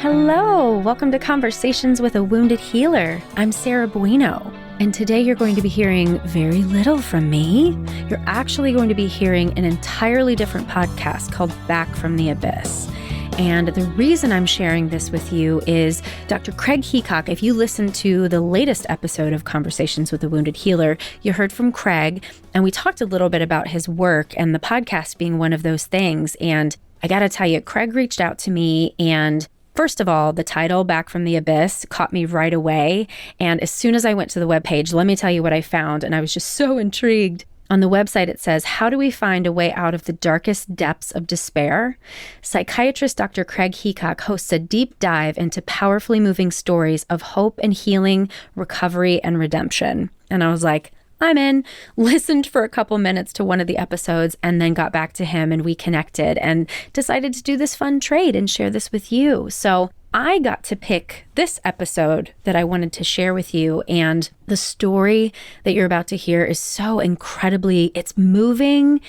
Hello, welcome to Conversations with a Wounded Healer. I'm Sarah Bueno, and today you're going to be hearing very little from me. You're actually going to be hearing an entirely different podcast called Back from the Abyss. And the reason I'm sharing this with you is Dr. Craig Heacock. If you listened to the latest episode of Conversations with a Wounded Healer, you heard from Craig, and we talked a little bit about his work and the podcast being one of those things. And I got to tell you, Craig reached out to me, and first of all, the title, Back from the Abyss, caught me right away. And as soon as I went to the webpage, let me tell you what I found. And I was just so intrigued. On the website, it says, "How do we find a way out of the darkest depths of despair?" Psychiatrist Dr. Craig Heacock hosts a deep dive into powerfully moving stories of hope and healing, recovery, and redemption. And I was like, I'm in. Listened for a couple minutes to one of the episodes and then got back to him, and we connected and decided to do this fun trade and share this with you. So I got to pick this episode that I wanted to share with you, and the story that you're about to hear is so incredibly, it's moving.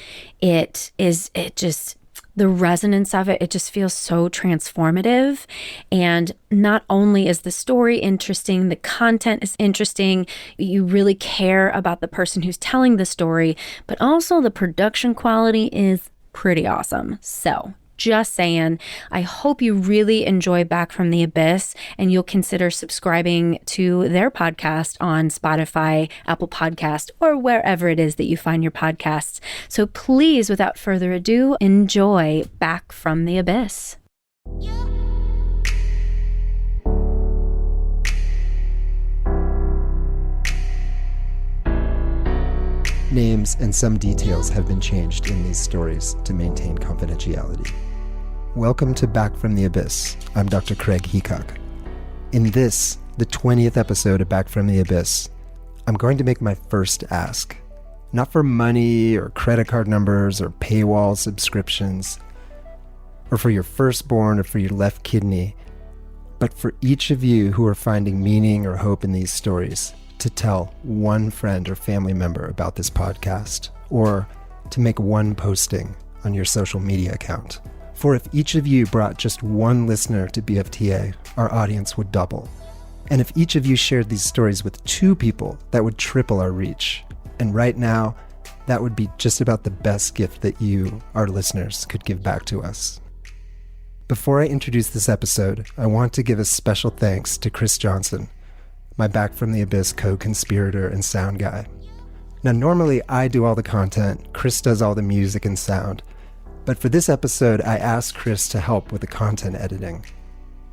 The resonance of it just feels so transformative. And not only is the story interesting, the content is interesting, you really care about the person who's telling the story, but also the production quality is pretty awesome. So just saying, I hope you really enjoy Back from the Abyss, and you'll consider subscribing to their podcast on Spotify, Apple Podcast, or wherever it is that you find your podcasts. So please, without further ado, enjoy Back from the Abyss. Names and some details have been changed in these stories to maintain confidentiality. Welcome to Back from the Abyss. I'm Dr. Craig Heacock. In this, the 20th episode of Back from the Abyss, I'm going to make my first ask. Not for money or credit card numbers or paywall subscriptions, or for your firstborn or for your left kidney, but for each of you who are finding meaning or hope in these stories, to tell one friend or family member about this podcast, or to make one posting on your social media account. For if each of you brought just one listener to BFTA, our audience would double. And if each of you shared these stories with 2 people, that would triple our reach. And right now, that would be just about the best gift that you, our listeners, could give back to us. Before I introduce this episode, I want to give a special thanks to Chris Johnson, my Back from the Abyss co-conspirator and sound guy. Now, normally I do all the content, Chris does all the music and sound, but for this episode, I asked Chris to help with the content editing.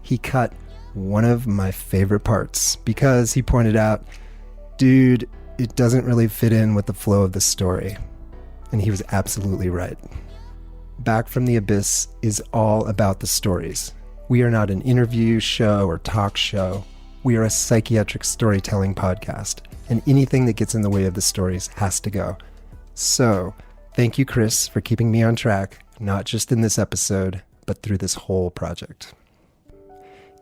He cut one of my favorite parts because he pointed out, dude, it doesn't really fit in with the flow of the story. And he was absolutely right. Back from the Abyss is all about the stories. We are not an interview show or talk show. We are a psychiatric storytelling podcast, and anything that gets in the way of the stories has to go. So, thank you, Chris, for keeping me on track, not just in this episode, but through this whole project.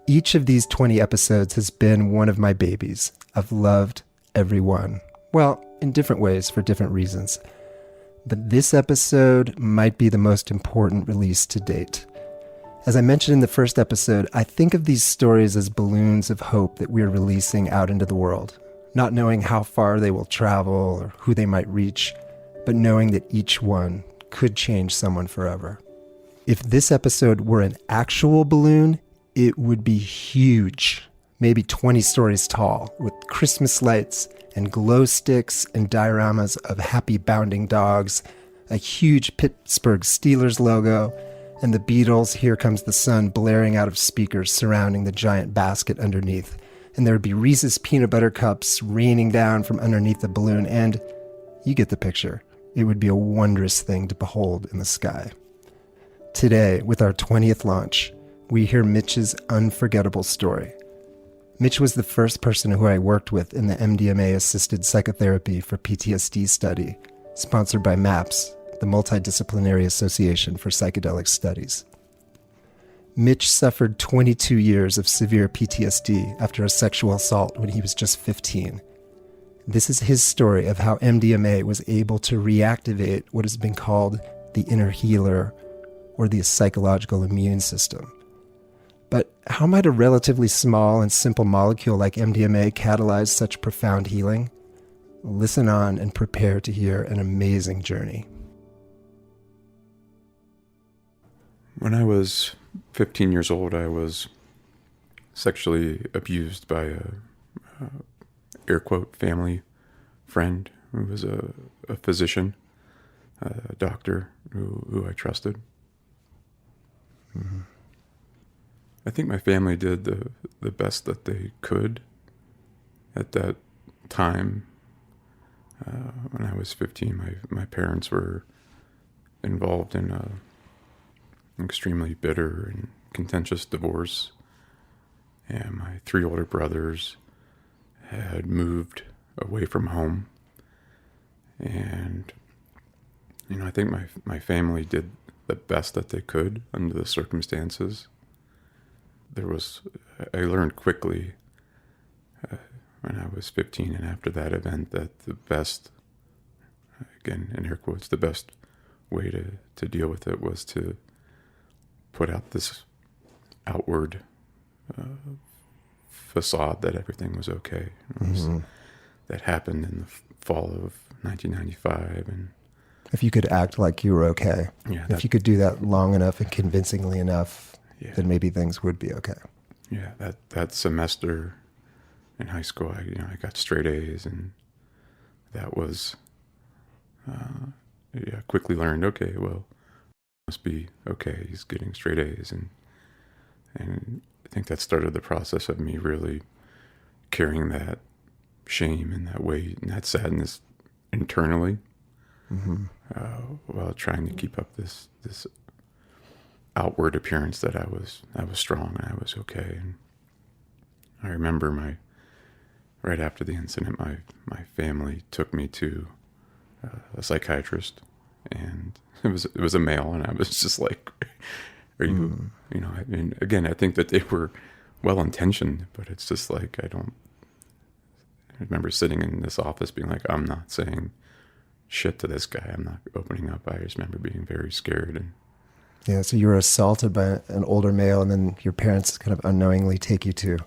Each of these 20 episodes has been one of my babies. I've loved every one. Well, in different ways for different reasons. But this episode might be the most important release to date. As I mentioned in the first episode, I think of these stories as balloons of hope that we're releasing out into the world, not knowing how far they will travel or who they might reach, but knowing that each one could change someone forever. If this episode were an actual balloon, it would be huge, maybe 20 stories tall, with Christmas lights and glow sticks and dioramas of happy bounding dogs, a huge Pittsburgh Steelers logo, and the Beatles' Here Comes the Sun blaring out of speakers surrounding the giant basket underneath. And there would be Reese's peanut butter cups raining down from underneath the balloon, and you get the picture. It would be a wondrous thing to behold in the sky. Today, with our 20th launch, we hear Mitch's unforgettable story. Mitch was the first person who I worked with in the MDMA-assisted psychotherapy for PTSD study, sponsored by MAPS, the Multidisciplinary Association for Psychedelic Studies. Mitch suffered 22 years of severe PTSD after a sexual assault when he was just 15. This is his story of how MDMA was able to reactivate what has been called the inner healer or the psychological immune system. But how might a relatively small and simple molecule like MDMA catalyze such profound healing? Listen on and prepare to hear an amazing journey. When I was 15 years old, I was sexually abused by a air quote family friend who was a physician, a doctor who I trusted. Mm-hmm. I think my family did the best that they could at that time. When I was 15, my parents were involved in an extremely bitter and contentious divorce, and my 3 older brothers had moved away from home. And, I think my family did the best that they could under the circumstances. I learned quickly when I was 15 and after that event that the best, again, in air quotes, the best way to deal with it was to put out this outward facade that everything was okay. That happened in the fall of 1995. And if you could act like you were okay, if you could do that long enough and convincingly enough, then maybe things would be okay. Yeah, that semester in high school, I got straight A's, and that was, quickly learned, okay, well, must be okay, he's getting straight A's, and I think that started the process of me really carrying that shame and that weight and that sadness internally, while trying to keep up this outward appearance that I was strong and I was okay. And I remember right after the incident, my family took me to a psychiatrist, and it was a male, and I was just like, are you, again, I think that they were well-intentioned, but it's just like, I remember sitting in this office being like, I'm not saying shit to this guy. I'm not opening up. I just remember being very scared. And yeah, so you were assaulted by an older male, and then your parents kind of unknowingly take you to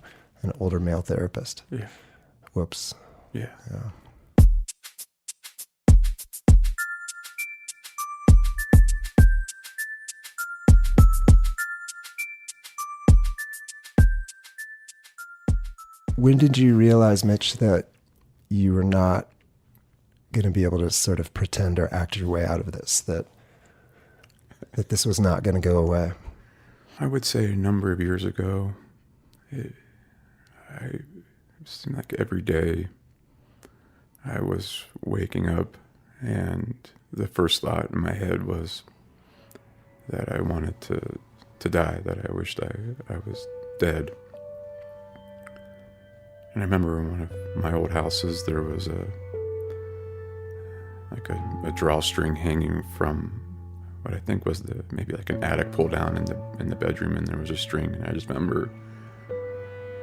an older male therapist. Yeah. Whoops. Yeah. When did you realize, Mitch, that you were not going to be able to sort of pretend or act your way out of this, that this was not going to go away? I would say a number of years ago. It seemed like every day I was waking up, and the first thought in my head was that I wanted to die, that I wished I was dead. And I remember in one of my old houses, there was a drawstring hanging from what I think was maybe like an attic pull down in the bedroom, and there was a string. And I just remember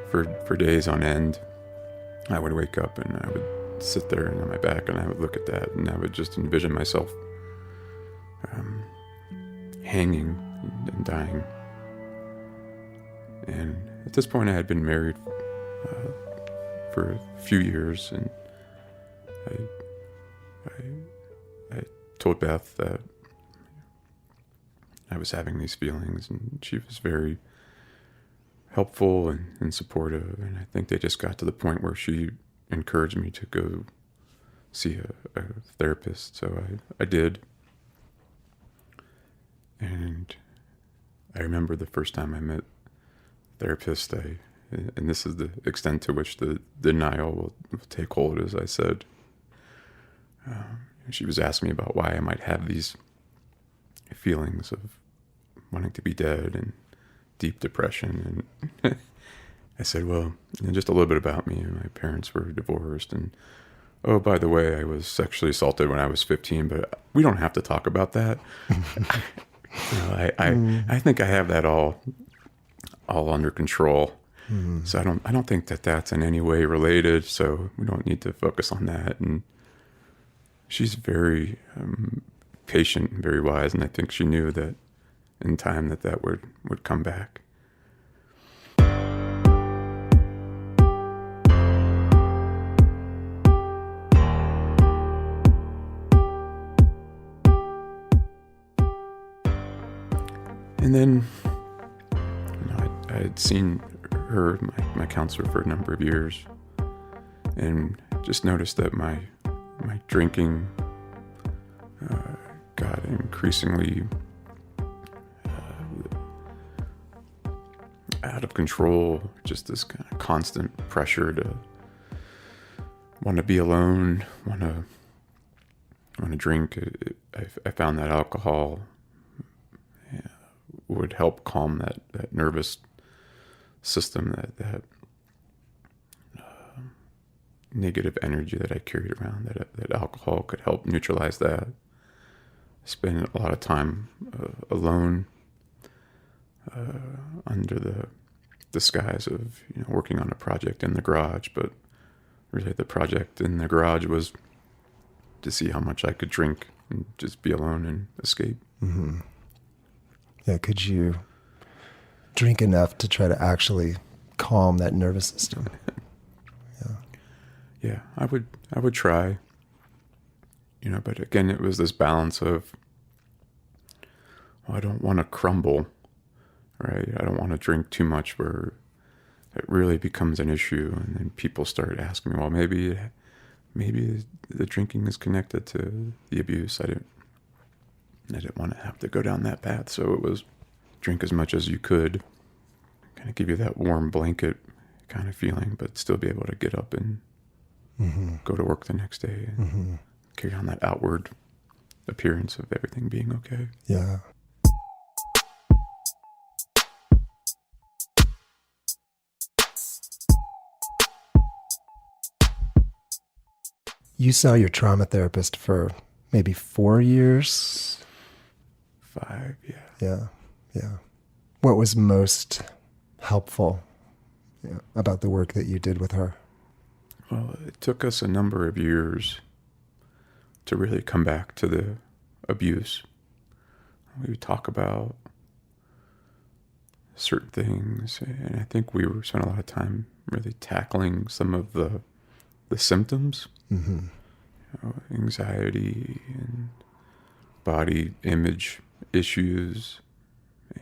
for days on end, I would wake up and I would sit there and on my back, and I would look at that, and I would just envision myself hanging and dying. And at this point, I had been married for a few years, and I told Beth that I was having these feelings, and she was very helpful and supportive. And I think they just got to the point where she encouraged me to go see a therapist. So I did. And I remember the first time I met a therapist, and this is the extent to which the denial will take hold, as I said. She was asking me about why I might have these feelings of wanting to be dead and deep depression. And I said, well, just a little bit about me. My parents were divorced, and oh, by the way, I was sexually assaulted when I was 15, but we don't have to talk about that. I think I have that all under control. So I don't think that that's in any way related, so we don't need to focus on that. And she's very patient and very wise, and I think she knew that in time that would come back. And then I had seen her, my counselor, for a number of years, and just noticed that my drinking got increasingly out of control. Just this kind of constant pressure to want to be alone, want to drink. I found that alcohol would help calm that nervous system, that negative energy that I carried around. That alcohol could help neutralize that. I spent a lot of time alone, under the disguise of working on a project in the garage, but really the project in the garage was to see how much I could drink and just be alone and escape. Mm-hmm. Yeah, could you drink enough to try to actually calm that nervous system? Yeah, I would try. But again, it was this balance of, I don't want to crumble, right? I don't want to drink too much where it really becomes an issue, and then people start asking me, well, maybe the drinking is connected to the abuse. I didn't want to have to go down that path, so it was drink as much as you could, kind of give you that warm blanket kind of feeling, but still be able to get up and go to work the next day and carry on that outward appearance of everything being okay. Yeah. You saw your trauma therapist for maybe 4 years? 5, yeah. Yeah. What was most helpful about the work that you did with her? Well, it took us a number of years to really come back to the abuse. We would talk about certain things, and I think we spent a lot of time really tackling some of the symptoms, anxiety and body image issues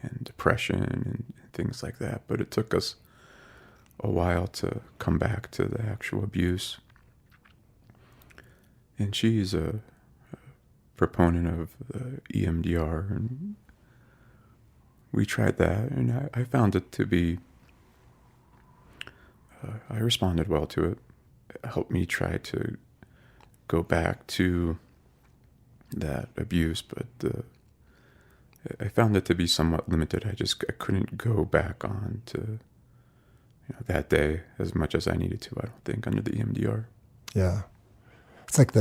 and depression and things like that. But it took us a while to come back to the actual abuse. And she's a proponent of the EMDR, and we tried that, and I found it to be, I responded well to it. It helped me try to go back to that abuse, but I found it to be somewhat limited. I couldn't go back on to that day as much as I needed to, I don't think, under the EMDR. Yeah. It's like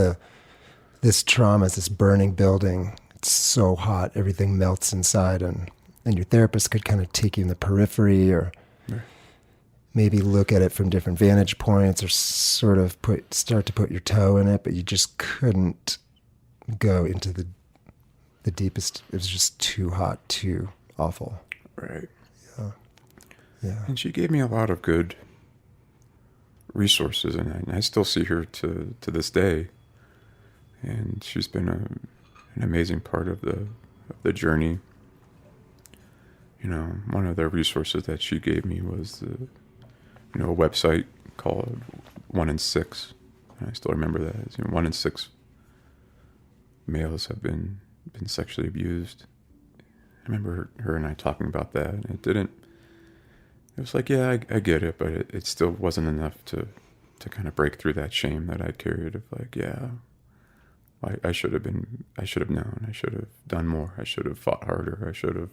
this trauma is this burning building. It's so hot, everything melts inside, and your therapist could kind of take you in the periphery, or maybe look at it from different vantage points, or sort of start to put your toe in it, but you just couldn't go into the deepest. It was just too hot, too awful. Right. Yeah. And she gave me a lot of good resources, and I still see her to this day. And she's been an amazing part of the journey. One of the resources that she gave me was a website called 1 in 6. And I still remember that. 1 in 6 males have been sexually abused. I remember her and I talking about that, and it was like, yeah, I get it, but it still wasn't enough to kind of break through that shame that I carried of like, yeah, I should have known, I should have done more, I should have fought harder, I should have.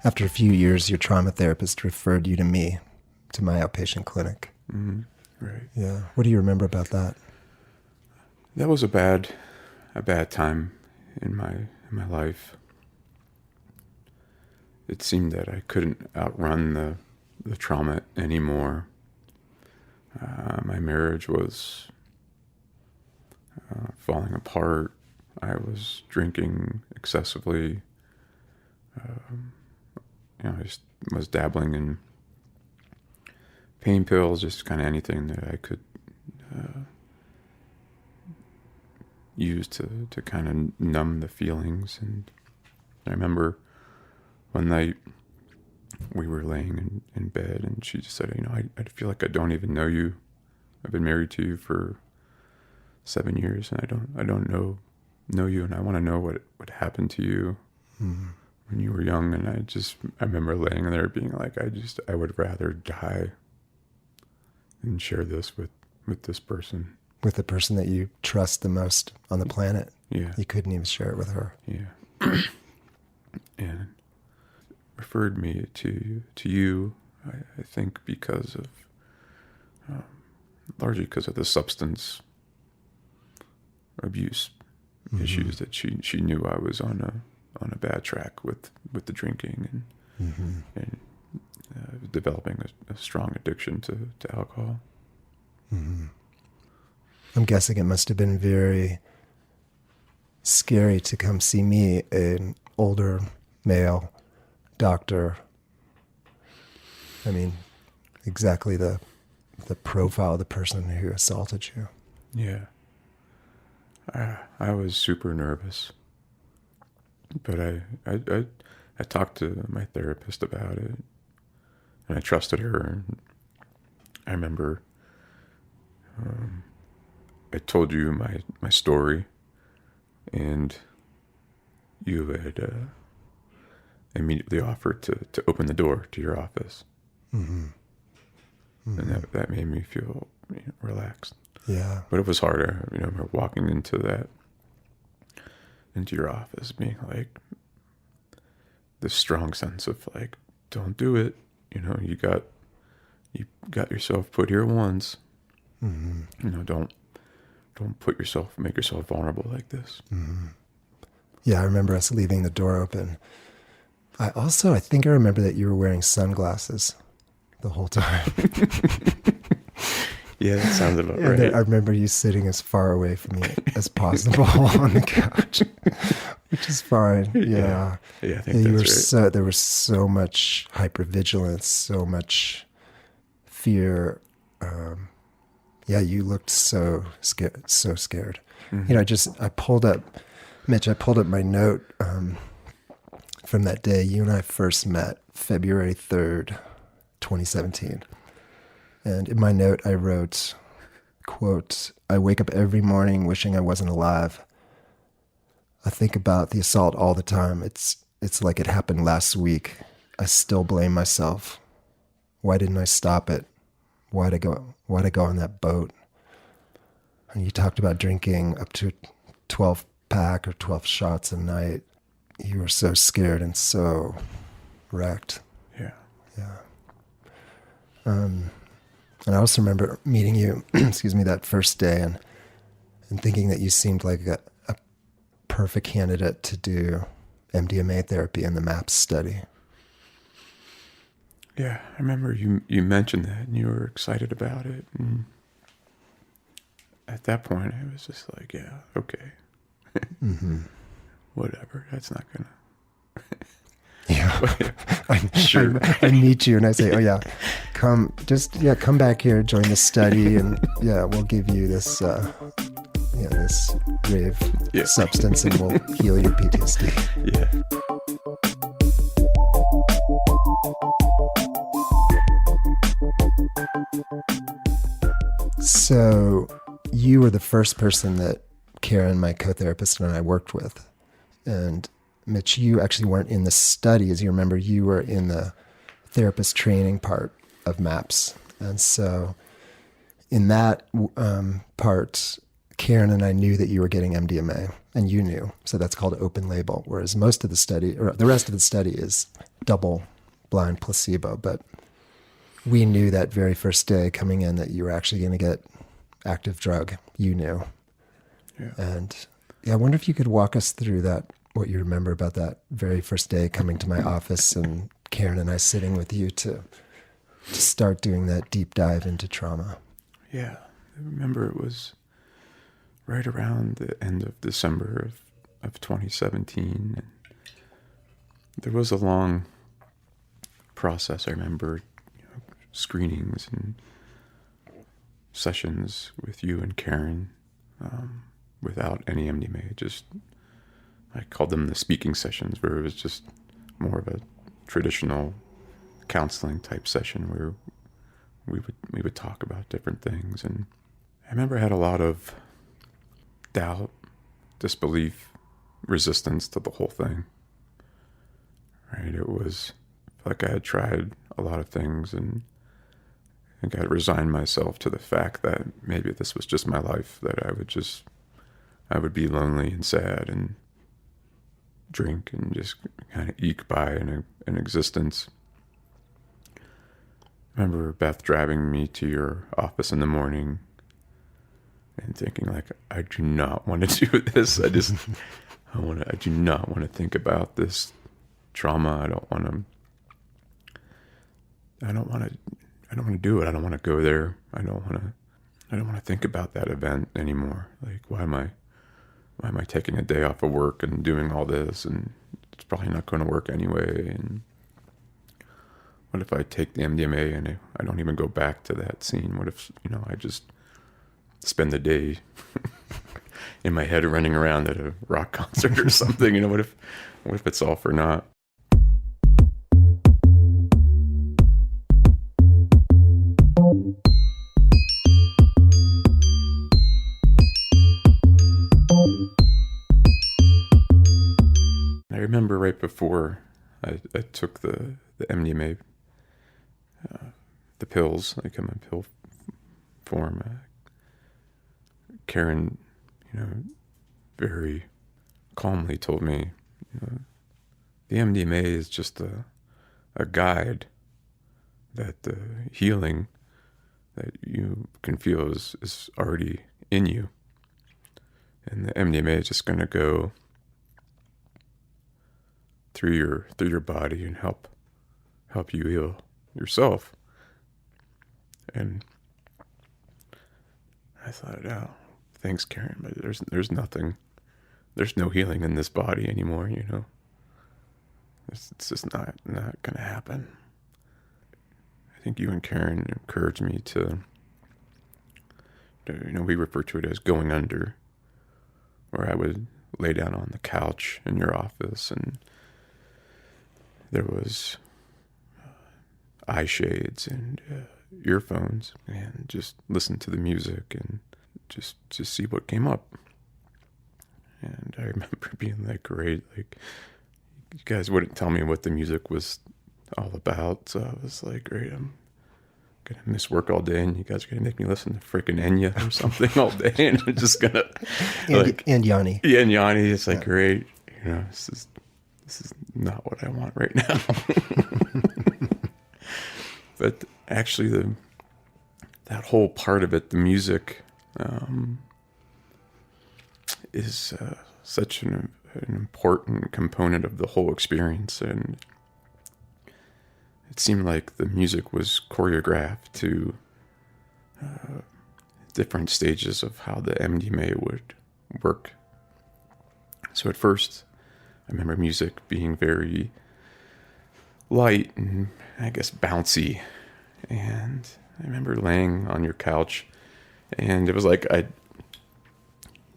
After a few years, your trauma therapist referred you to me, to my outpatient clinic. Right. Yeah. What do you remember about that? That was a bad time in my life. It seemed that I couldn't outrun the trauma anymore. My marriage was falling apart. I was drinking excessively. I just was dabbling in pain pills, just kind of anything that I could use to kind of numb the feelings. And I remember one night we were laying in bed, and she just said, I feel like I don't even know you. I've been married to you for 7 years, and I don't know you, and I want to know what happened to you when you were young. And I remember laying there being like, I would rather die than share this with this person. With the person that you trust the most on the planet. Yeah. You couldn't even share it with her. Yeah. And referred me to you, I think because of, largely because of the substance abuse issues that she knew I was on a bad track with the drinking and developing a strong addiction to alcohol. Mm-hmm. I'm guessing it must have been very scary to come see me, an older male doctor. I mean, exactly the profile of the person who assaulted you. Yeah. I was super nervous, but I talked to my therapist about it, and I trusted her. And I remember I told you my story, and you had immediately offered to open the door to your office. Mm-hmm. Mm-hmm. And that made me feel relaxed. Yeah. But it was harder. I remember walking into your office being like this strong sense of like, don't do it. You got yourself put here once. Mm-hmm. Don't make yourself vulnerable like this. Mm-hmm. Yeah, I remember us leaving the door open. I think I remember that you were wearing sunglasses the whole time. Yeah, that sounds about right. I remember you sitting as far away from me as possible on the couch, which is fine. Yeah, I think that's right. There was so much hypervigilance, so much fear. You looked so scared. Mm-hmm. I pulled up my note from that day. You and I first met, February 3rd, 2017. And in my note, I wrote, quote, "I wake up every morning wishing I wasn't alive. I think about the assault all the time. It's like it happened last week. I still blame myself. Why didn't I stop it? Why'd I go on that boat?" And you talked about drinking up to 12 pack or 12 shots a night. You were so scared and so wrecked. Yeah. Yeah. And I also remember meeting you, that first day and thinking that you seemed like a perfect candidate to do MDMA therapy in the MAPS study. Yeah, I remember you mentioned that and you were excited about it. And at that point, I was just like, yeah, okay. Mm-hmm. Whatever, that's not going to... Yeah, Sure. I meet you and I say, "Oh yeah, come back here, join the study, and we'll give you this, this rave substance, and we'll heal your PTSD." Yeah. So you were the first person that Karen, my co-therapist, and I worked with, and Mitch, you actually weren't in the study. As you remember, you were in the therapist training part of MAPS. And so in that part, Karen and I knew that you were getting MDMA, and you knew. So that's called open label, whereas most of the study, or the rest of the study, is double-blind placebo. But we knew that very first day coming in that you were actually going to get active drug. You knew. Yeah. And I wonder if you could walk us through that, what you remember about that very first day coming to my office and Karen and I sitting with you to start doing that deep dive into trauma. Yeah. I remember it was right around the end of December of 2017. And there was a long process. I remember screenings and sessions with you and Karen without any MDMA. Just, I called them the speaking sessions, where it was just more of a traditional counseling type session where we would talk about different things. And I remember I had a lot of doubt, disbelief, resistance to the whole thing. Right? It was like I had tried a lot of things, and I think I had resigned myself to the fact that maybe this was just my life, that I would be lonely and sad and drink and just kind of eke by an existence. I remember Beth driving me to your office in the morning and thinking, like, I do not want to do this. I do not want to think about this trauma. I don't want to do it. I don't want to go there. I don't want to think about that event anymore. Like, why am I taking a day off of work and doing all this? And it's probably not going to work anyway. And what if I take the MDMA and I don't even go back to that scene? What if, I just spend the day in my head running around at a rock concert or something? What if it's all for naught? I remember right before I took the MDMA, the pills, like in my pill form, Karen, very calmly told me, the MDMA is just a guide, that the healing that you can feel is already in you. And the MDMA is just going to go through your body and help you heal yourself. And I thought, oh, thanks, Karen, but there's nothing, there's no healing in this body anymore. It's just not gonna happen. I think you and Karen encouraged me to we refer to it as going under, where I would lay down on the couch in your office, and there was eye shades and earphones, and just listen to the music and just see what came up. And I remember being like, great, like, you guys wouldn't tell me what the music was all about, so I was like, great, I'm gonna miss work all day, and you guys are gonna make me listen to freaking Enya or something all day, and I'm just gonna and Yanni. Yeah, and Yanni. It's like, great, this is not what I want right now. But actually, that whole part of it, the music, is such an important component of the whole experience. And it seemed like the music was choreographed to different stages of how the MDMA would work. So at first, I remember music being very light and, I guess, bouncy. And I remember laying on your couch, and it was like I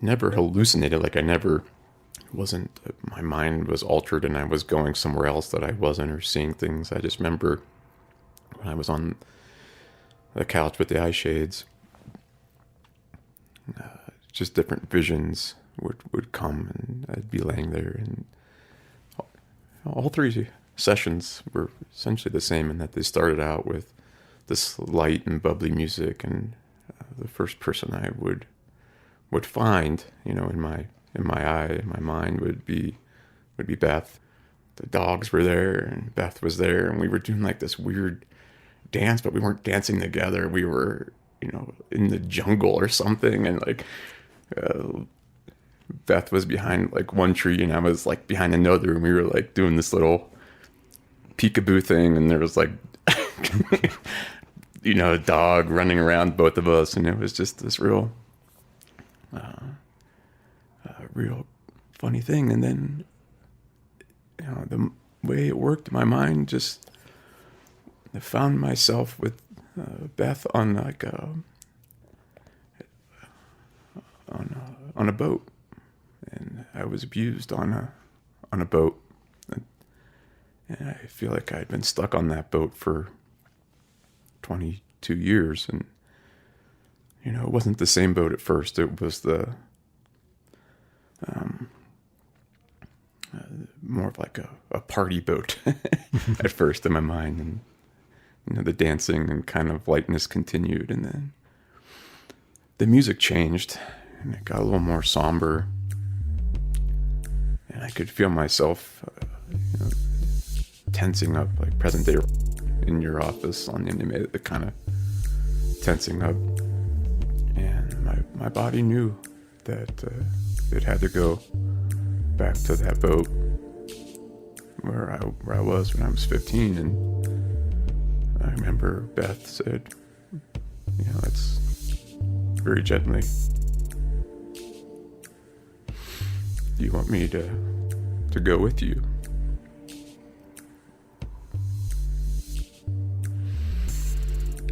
never hallucinated. Like my mind was altered and I was going somewhere else that I wasn't, or seeing things. I just remember when I was on the couch with the eye shades, just different visions would come, and I'd be laying there, and all three sessions were essentially the same in that they started out with this light and bubbly music, and the first person I would find, in my eye, in my mind, would be Beth. The dogs were there, and Beth was there, and we were doing like this weird dance, but we weren't dancing together. We were, in the jungle or something, and like Beth was behind like one tree, and I was like behind another, and we were like doing this little peekaboo thing, and there was like a dog running around both of us, and it was just this real funny thing. And then way it worked, my mind just, I found myself with Beth on like on a boat, and I was abused on a boat, and I feel like I'd been stuck on that boat for 22 years, and it wasn't the same boat at first. It was the more of like a party boat at first in my mind, and the dancing and kind of lightness continued, and then the music changed and it got a little more somber, and I could feel myself tensing up, like present day in your office on the MDMA, the kind of tensing up, and my body knew that it had to go back to that boat where I was when I was 15. And I remember Beth said, it's very gently, do you want me to go with you?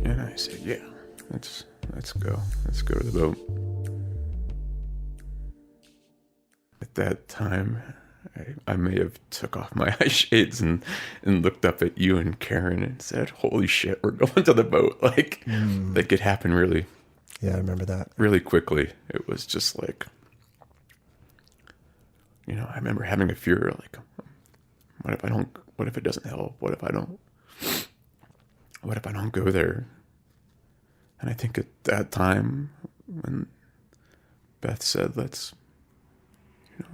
And I said, yeah, let's go to the boat. At that time, I may have took off my eye shades and looked up at you and Karen and said, holy shit, we're going to the boat. Like, that could happen really. Yeah, I remember that. Really quickly. It was just like, I remember having a fear, like, what if it doesn't help? What if I don't go there? And I think at that time when Beth said, let's,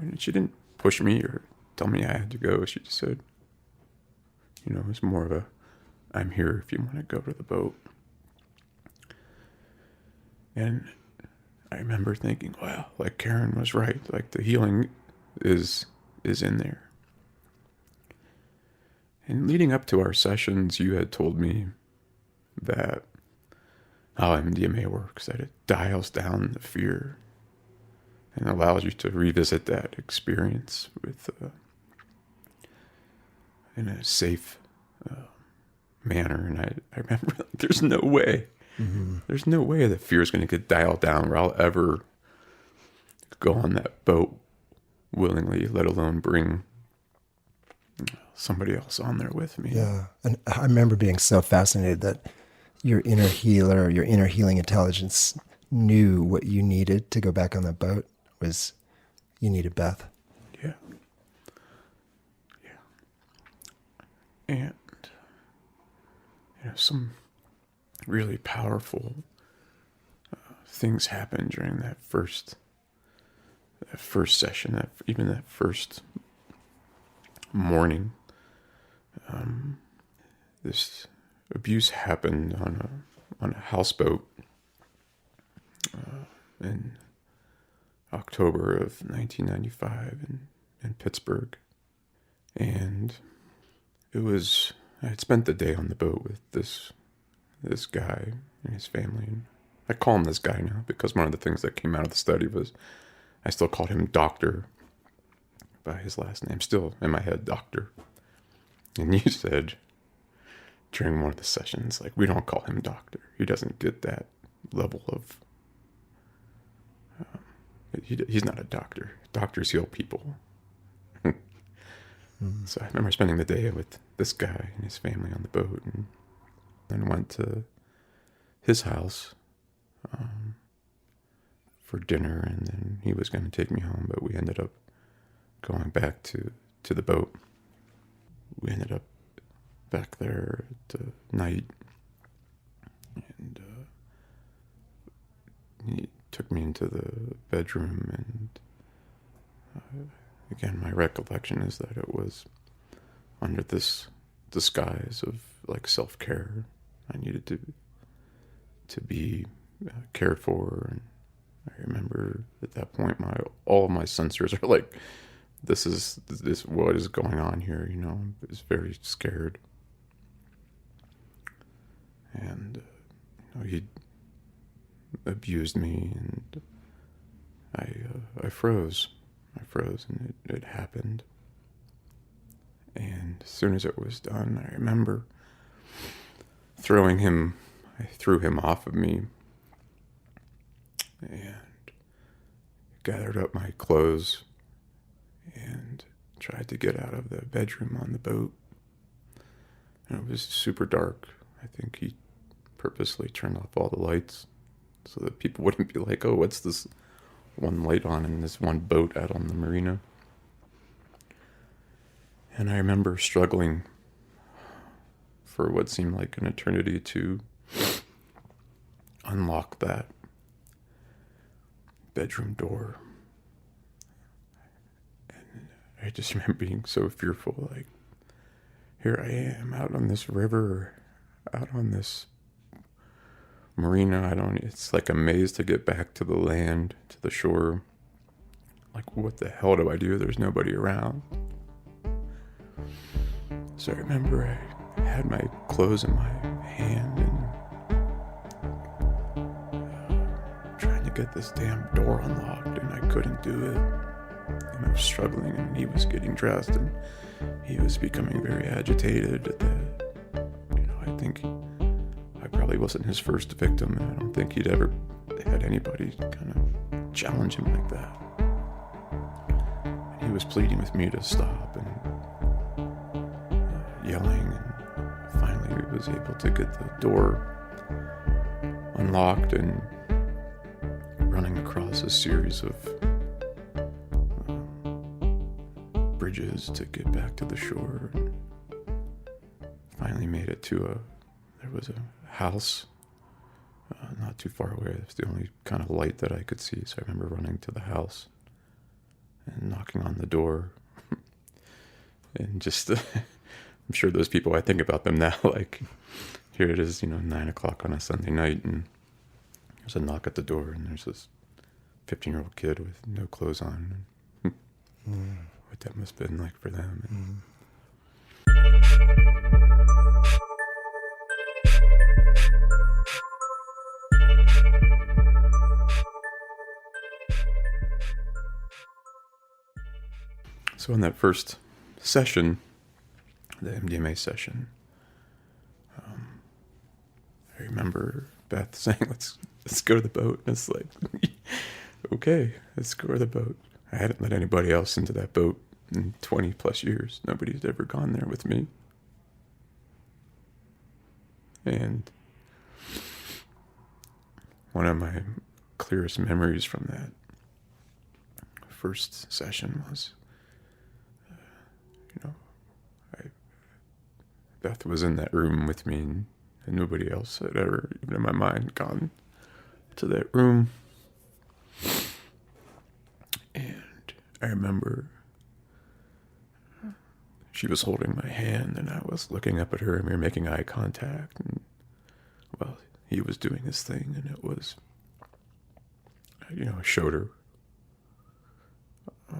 and she didn't push me or tell me I had to go. She just said, it was more of a, I'm here if you want to go to the boat. And I remember thinking, wow, like Karen was right. Like the healing is in there. And leading up to our sessions, you had told me that how MDMA works, that it dials down the fear and allows you to revisit that experience with in a safe manner. And I remember, like, there's no way the fear is going to get dialed down where I'll ever go on that boat willingly, let alone bring somebody else on there with me. Yeah, and I remember being so fascinated that your inner healer, your inner healing intelligence knew what you needed to go back on that boat was you needed Beth. Yeah. And some really powerful things happened during that first session, that first morning. This abuse happened on a houseboat in October of 1995 in Pittsburgh. And I had spent the day on the boat with this guy and his family. And I call him this guy now because one of the things that came out of the study was I still called him Doctor by his last name. Still in my head, Doctor. And you said during one of the sessions, like, we don't call him Doctor. He doesn't get that level of... he's not a doctor. Doctors heal people. So I remember spending the day with this guy and his family on the boat, and then went to his house for dinner, and then he was going to take me home, but we ended up going back to the boat. We ended up back there at night, and he took me into the bedroom, and again, my recollection is that it was under this disguise of like self-care. I needed to be cared for, and I remember at that point all of my sensors are like, this what is going on here, I was very scared. And he abused me, and I froze, and it happened. And as soon as it was done, I remember I threw him off of me and gathered up my clothes and tried to get out of the bedroom on the boat. And it was super dark. I think he purposely turned off all the lights so that people wouldn't be like, oh, what's this one light on in this one boat out on the marina? And I remember struggling for what seemed like an eternity to unlock that bedroom door. And I just remember being so fearful, like, here I am out on this river, out on this marina. It's like a maze to get back to the land, to the shore. Like, what the hell do I do? There's nobody around. So I remember I had my clothes in my hand and trying to get this damn door unlocked, and I couldn't do it. And I was struggling, and he was getting dressed, and he was becoming very agitated at that. I think I probably wasn't his first victim, and I don't think he'd ever had anybody kind of challenge him like that. And he was pleading with me to stop and yelling, and finally we was able to get the door unlocked and running across a series of bridges to get back to the shore, and finally made it to there was a house not too far away. It was the only kind of light that I could see, so I remember running to the house and knocking on the door and just I'm sure those people, I think about them now, like, here it is, 9 o'clock on a Sunday night, and there's a knock at the door, and there's this 15-year-old kid with no clothes on. What that must have been like for them. So in that first session, the MDMA session, I remember Beth saying, let's go to the boat. And it's like, okay, let's go to the boat. I hadn't let anybody else into that boat in 20 plus years. Nobody's ever gone there with me. And one of my clearest memories from that first session was, Beth was in that room with me, and nobody else had ever, even in my mind, gone to that room. And I remember she was holding my hand, and I was looking up at her, and we were making eye contact, and, well, he was doing his thing, and it was, I showed her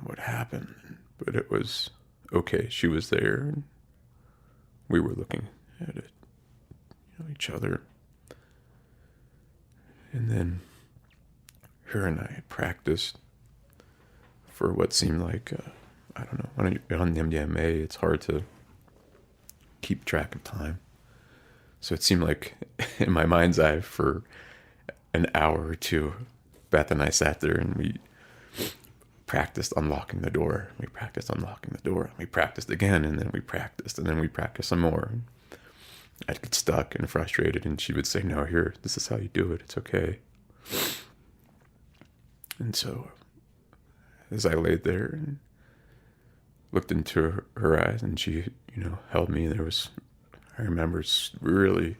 what happened, but it was okay. She was there, and we were looking at it, each other. And then her and I practiced for what seemed like, I don't know, on MDMA, it's hard to keep track of time. So it seemed like, in my mind's eye, for an hour or two, Beth and I sat there and we practiced unlocking the door. We practiced unlocking the door. We practiced again, and then we practiced, and then we practiced some more. I'd get stuck and frustrated, and she would say, no, here, this is how you do it. It's okay. And so as I laid there and looked into her eyes, and she, held me, I remember really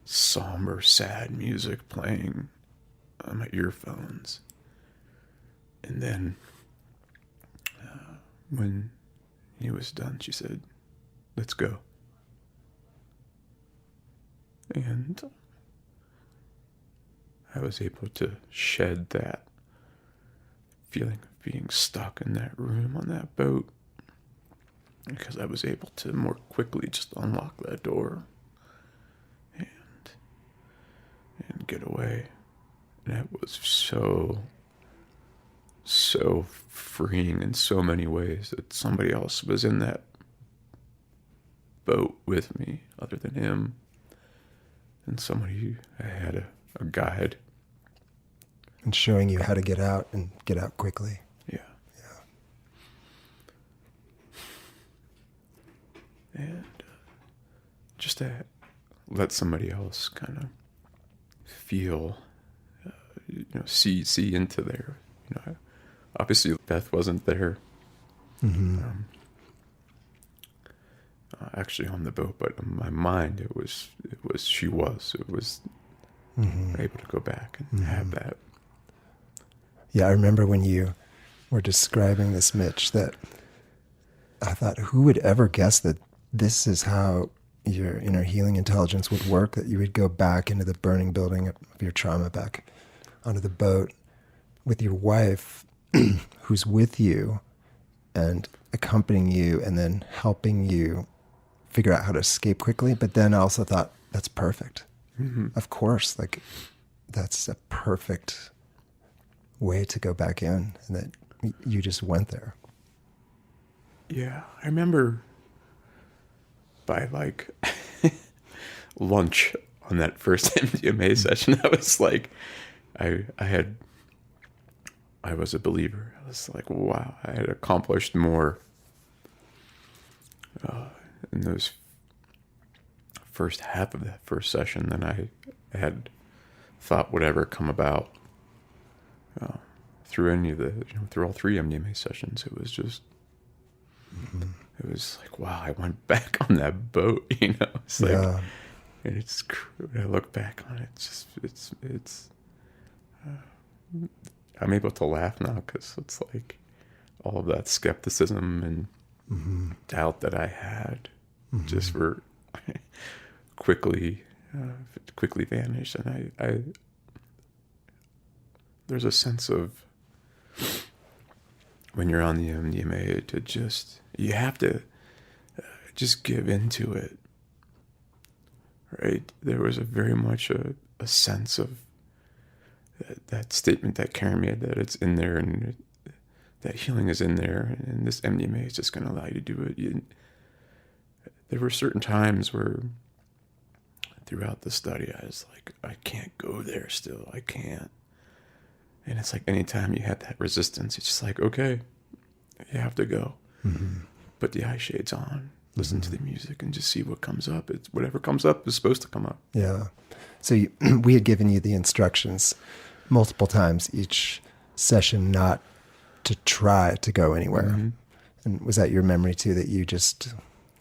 somber, sad music playing on my earphones. And then when he was done, she said, let's go. And I was able to shed that feeling of being stuck in that room on that boat, because I was able to more quickly just unlock that door and get away. And that was so freeing in so many ways, that somebody else was in that boat with me other than him. And somebody, I had a guide. And showing you how to get out and get out quickly. Yeah. And just to let somebody else kind of feel, see into there. Obviously Beth wasn't there. Mm-hmm. Actually on the boat, but in my mind she was Mm-hmm. able to go back and have that. Yeah, I remember when you were describing this, Mitch, that I thought, who would ever guess that this is how your inner healing intelligence would work, that you would go back into the burning building of your trauma, back onto the boat with your wife who's with you and accompanying you and then helping you figure out how to escape quickly. But then I also thought, that's perfect. Mm-hmm. Of course, like that's a perfect way to go back in, and that you just went there. Yeah, I remember by like lunch on that first MDMA session, I was like, I was a believer. I was like, wow, I had accomplished more in those first half of that first session than I had thought would ever come about through any of through all 3 MDMA sessions. It was just, it was like, wow, I went back on that boat, It's like, and it's, when I look back on it, it's I'm able to laugh now because it's like all of that skepticism and doubt that I had just were quickly vanished. And I there's a sense of, when you're on the MDMA, to just, you have to just give into it, right? There was very much a sense of that statement that Karen made, that it's in there and that healing is in there, and this MDMA is just going to allow you to do it. There were certain times where throughout the study I was like, I can't go there still, I can't. And it's like anytime you had that resistance, it's just like, okay, you have to go. Put the eye shades on, listen to the music, and just see what comes up. It's whatever comes up is supposed to come up. Yeah. So we had given you the instructions multiple times each session not to try to go anywhere. And was that your memory too, that you just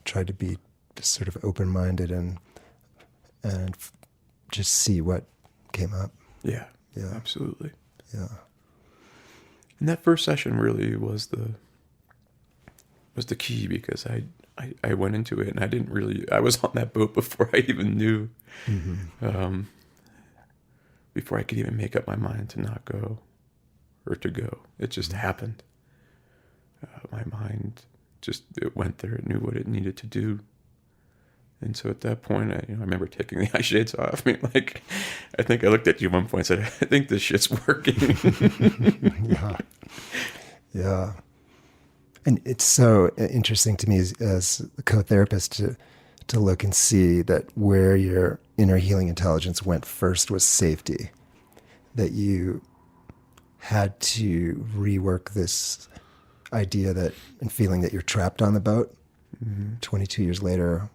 tried to be just sort of open-minded and just see what came up? Yeah, absolutely. Yeah. And that first session really was the key, because I went into it and I was on that boat before I even knew, before I could even make up my mind to not go or to go. It just happened. My mind it went there. It knew what it needed to do. And so at that point, I remember taking the eye shades off. I think I looked at you at one point and said, I think this shit's working. Yeah. And it's so interesting to me as a co-therapist to look and see that where your inner healing intelligence went first was safety. That you had to rework this idea that, and feeling that you're trapped on the boat 22 years later,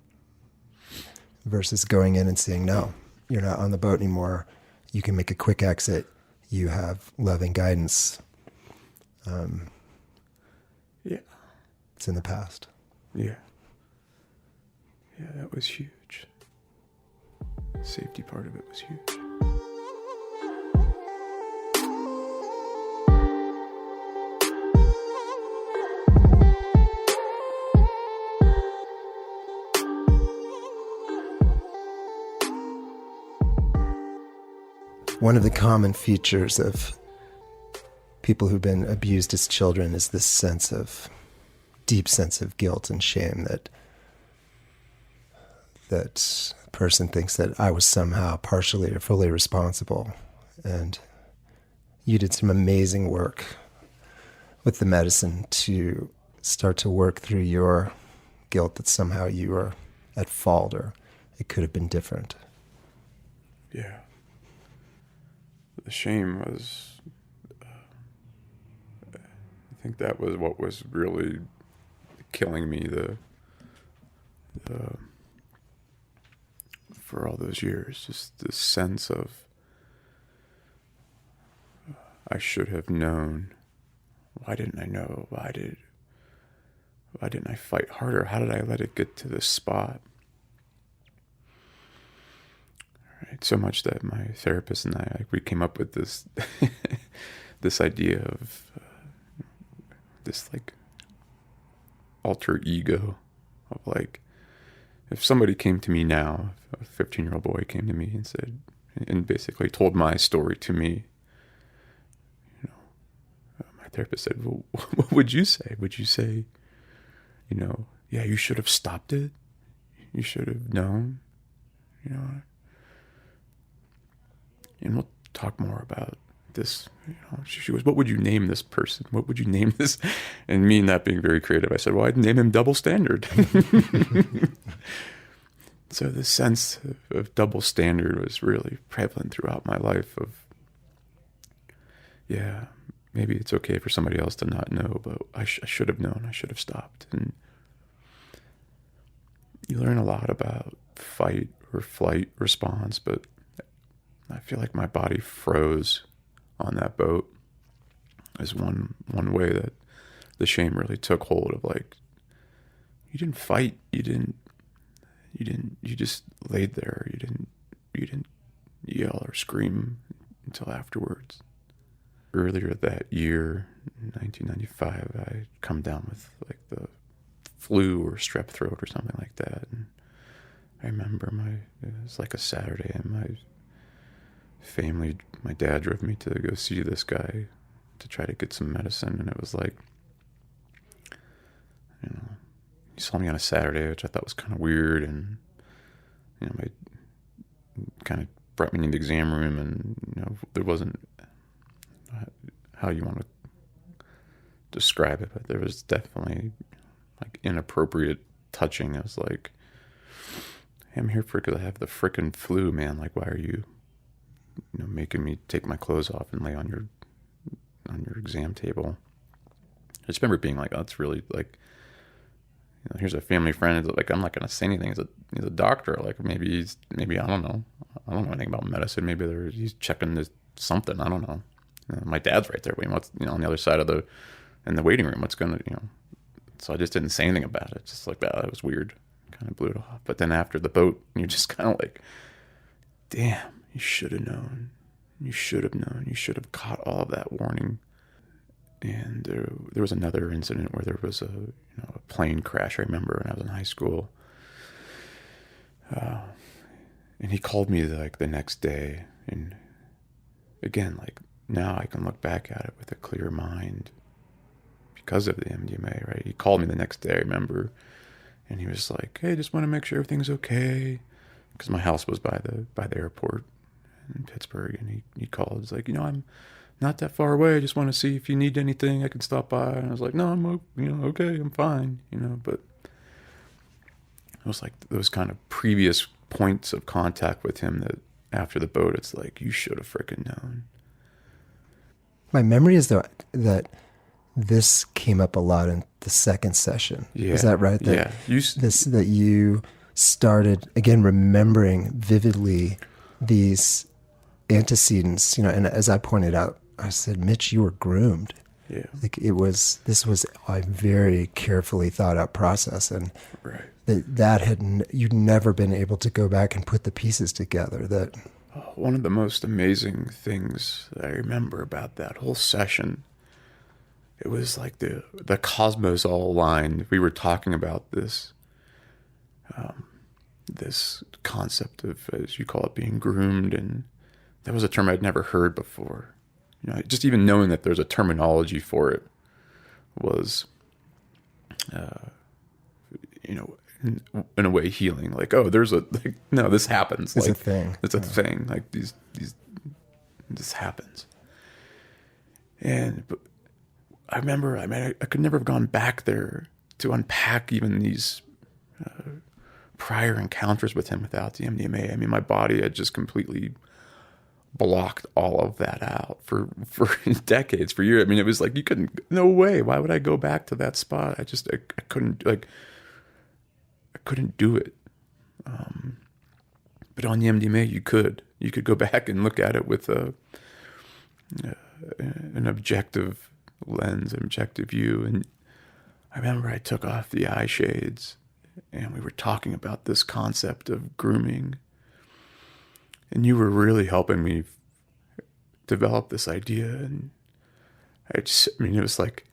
versus going in and saying, no, you're not on the boat anymore. You can make a quick exit. You have loving guidance. Yeah. It's in the past. Yeah. Yeah, that was huge. The safety part of it was huge. One of the common features of people who've been abused as children is this deep sense of guilt and shame that a person thinks that I was somehow partially or fully responsible. And you did some amazing work with the medicine to start to work through your guilt that somehow you were at fault, or it could have been different. Yeah. The shame was, I think that was what was really killing me for all those years. Just this sense of, I should have known. Why didn't I know? Why didn't I fight harder? How did I let it get to this spot? Right, so much that my therapist and I, we came up with this this idea of this like alter ego of like, if somebody came to me now, if a 15-year-old boy came to me and said, and basically told my story to me, my therapist said, well, what would you say? Would you say, yeah, you should have stopped it. You should have known, and we'll talk more about this. She goes, what would you name this person? What would you name this? And me not being very creative, I said, well, I'd name him Double Standard. So the sense of double standard was really prevalent throughout my life of, yeah, maybe it's okay for somebody else to not know, but I should have known. I should have stopped. And you learn a lot about fight or flight response, but I feel like my body froze on that boat is one way that the shame really took hold of, like, you didn't fight, you just laid there. You didn't yell or scream until afterwards. Earlier that year, in 1995, I'd come down with like the flu or strep throat or something like that. And I remember it was like a Saturday, and my dad drove me to go see this guy to try to get some medicine. And it was like, he saw me on a Saturday, which I thought was kind of weird. And, kind of brought me into the exam room, and, there wasn't how you want to describe it, but there was definitely like inappropriate touching. It was like, hey, I'm here because I have the frickin' flu, man. Like, why are you, making me take my clothes off and lay on your exam table? I just remember being like, oh, it's really like, here's a family friend. Like, I'm not going to say anything. He's a doctor. Like, maybe I don't know. I don't know anything about medicine. Maybe he's checking this something. I don't know. My dad's right there. What's, on the other side in the waiting room. What's going to, So I just didn't say anything about it. Just like, that was weird. Kind of blew it off. But then after the boat, you're just kind of like, damn, you should have known. You should have known. You should have caught all of that warning. And there was another incident where there was a plane crash, I remember, when I was in high school. And he called me like the next day. And again, like, now I can look back at it with a clear mind because of the MDMA, right? He called me the next day, I remember. And he was like, hey, just want to make sure everything's okay. Because my house was by the airport in Pittsburgh. And he called. He's like, I'm not that far away. I just want to see if you need anything. I can stop by. And I was like, no, I'm okay. I'm fine. But it was like those kind of previous points of contact with him that after the boat, it's like, you should have freaking known. My memory is that this came up a lot in the second session. Yeah. Is that right? That you started, again, remembering vividly these antecedents, and as I pointed out, I said, Mitch, you were groomed. Yeah. Like this was a very carefully thought out process. And right. You'd never been able to go back and put the pieces together. One of the most amazing things that I remember about that whole session, it was like the cosmos all aligned. We were talking about this concept of, as you call it, being groomed, and that was a term I'd never heard before. Just even knowing that there's a terminology for it was, in a way healing. Like, oh, no, this happens. It's like, a thing. It's a thing. Like this happens. But I remember, I could never have gone back there to unpack even these prior encounters with him without the MDMA. I mean, my body had just completely blocked all of that out for decades, for years. I mean, it was like, no way. Why would I go back to that spot? I couldn't, I couldn't do it. But on the MDMA, you could go back and look at it with an objective lens, an objective view. And I remember I took off the eye shades and we were talking about this concept of grooming. And you were really helping me develop this idea. And it was like,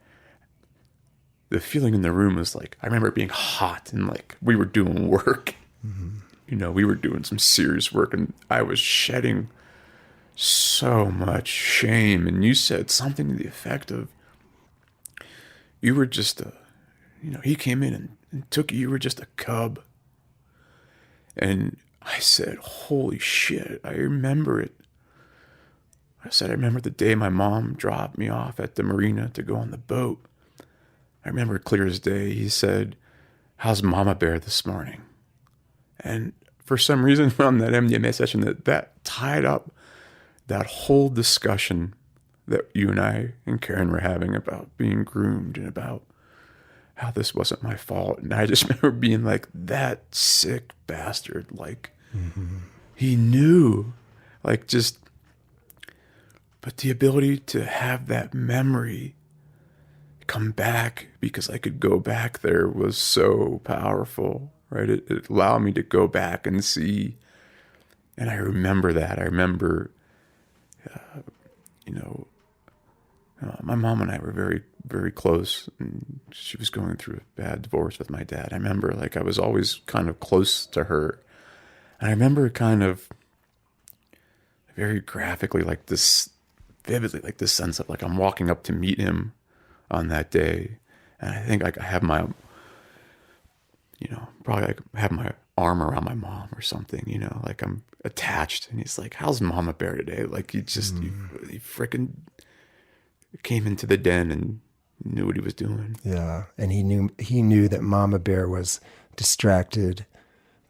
the feeling in the room was like, I remember it being hot and like we were doing work. Mm-hmm. We were doing some serious work and I was shedding so much shame. And you said something to the effect of, you were just he came in and took you were just a cub. And I said, holy shit, I remember it. I said, I remember the day my mom dropped me off at the marina to go on the boat. I remember clear as day. He said, how's Mama Bear this morning? And for some reason on that MDMA session, that tied up that whole discussion that you and I and Karen were having about being groomed and about how this wasn't my fault. And I just remember being like, that sick bastard, like, mm-hmm. He knew, like, just, but the ability to have that memory come back because I could go back there was so powerful, right? It allowed me to go back and see. And I remember that. I remember, my mom and I were very, very close, and she was going through a bad divorce with my dad. I remember, like, I was always kind of close to her. And I remember kind of very graphically, like this, vividly, like this sense of like I'm walking up to meet him on that day. And I think like I have my, probably like have my arm around my mom or something, like I'm attached. And he's like, how's Mama Bear today? Like he just, he freaking came into the den and knew what he was doing. Yeah. And he knew that Mama Bear was distracted,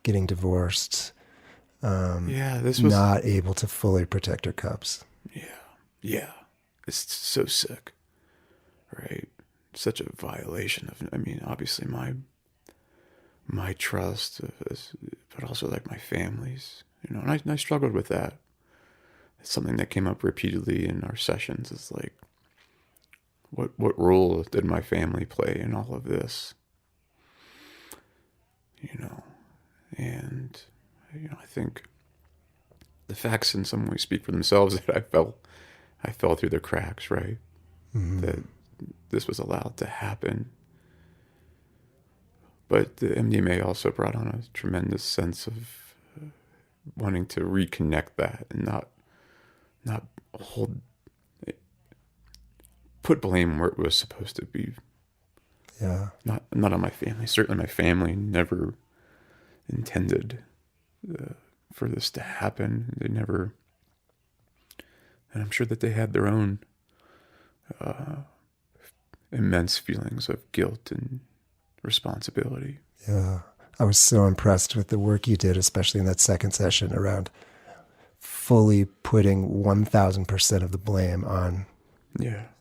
getting divorced. This was not able to fully protect her cubs. Yeah. It's so sick, right? Such a violation of, obviously my trust, but also like my family's, and I struggled with that. It's something that came up repeatedly in our sessions. Is like, what role did my family play in all of this? And I think the facts in some ways speak for themselves, that I fell through the cracks, right? Mm-hmm. That this was allowed to happen. But the MDMA also brought on a tremendous sense of wanting to reconnect that and not put blame where it was supposed to be. Yeah. Not on my family. Certainly my family never intended for this to happen. They never, and I'm sure that they had their own immense feelings of guilt and responsibility. Yeah. I was so impressed with the work you did, especially in that second session, around fully putting 1,000% of the blame on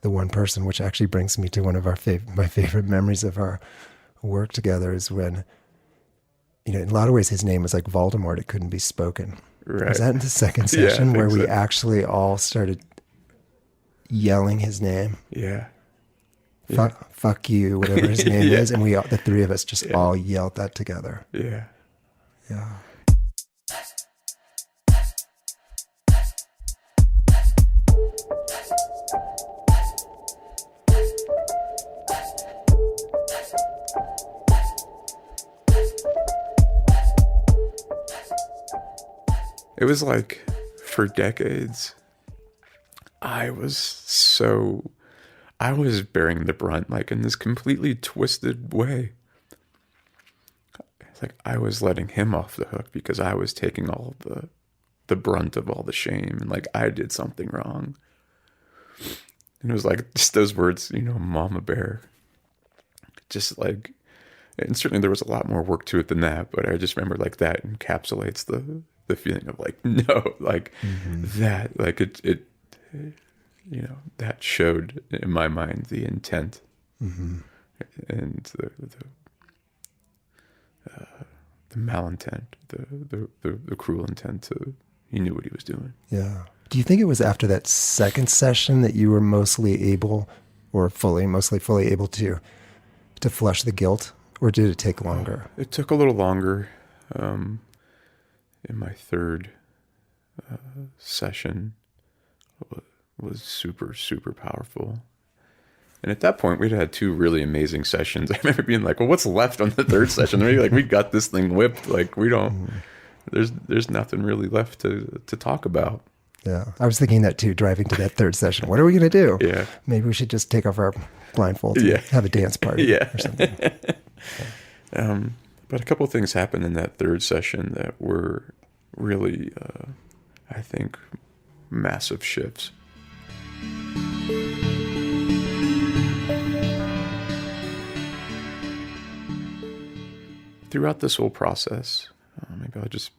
the one person, which actually brings me to one of my favorite memories of our work together is when, in a lot of ways, his name was like Voldemort. It couldn't be spoken. Right. Was that in the second session where we actually all started yelling his name? Yeah. Fuck you, whatever his name is. And the three of us just all yelled that together. Yeah. Yeah. It was like, for decades, I was bearing the brunt, like in this completely twisted way. It's like I was letting him off the hook because I was taking all the brunt of all the shame, and like I did something wrong. And it was like just those words, Mama Bear. Just like And certainly there was a lot more work to it than that, but I just remember like that encapsulates the feeling of like, no, like that, like it, that showed in my mind the intent and the malintent, the cruel intent he knew what he was doing. Yeah. Do you think it was after that second session that you were mostly able to flush the guilt, or did it take longer? It took a little longer. In my third session was super, super powerful. And at that point, we'd had 2 really amazing sessions. I remember being like, well, what's left on the third session? Maybe like we got this thing whipped. Like we don't, there's nothing really left to talk about. Yeah. I was thinking that too, driving to that third session. What are we going to do? Yeah. Maybe we should just take off our blindfolds and have a dance party or something. But a couple of things happened in that third session that were really, I think, massive shifts. Throughout this whole process, maybe I'll just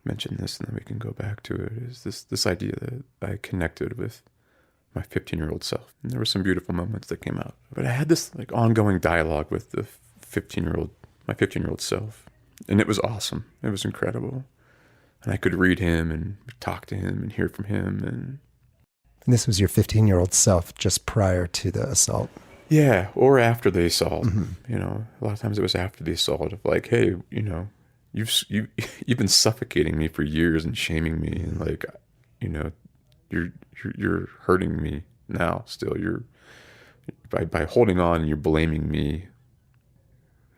mention this and then we can go back to it, is this idea that I connected with my 15-year-old self. And there were some beautiful moments that came out. But I had this like ongoing dialogue with my 15-year-old self. And it was awesome. It was incredible. And I could read him and talk to him and hear from him. And this was your 15-year-old self just prior to the assault? Yeah, or after the assault. A lot of times it was after the assault of like, hey, you've been suffocating me for years and shaming me, and like, you're hurting me now. Still, you're by holding on and you're blaming me.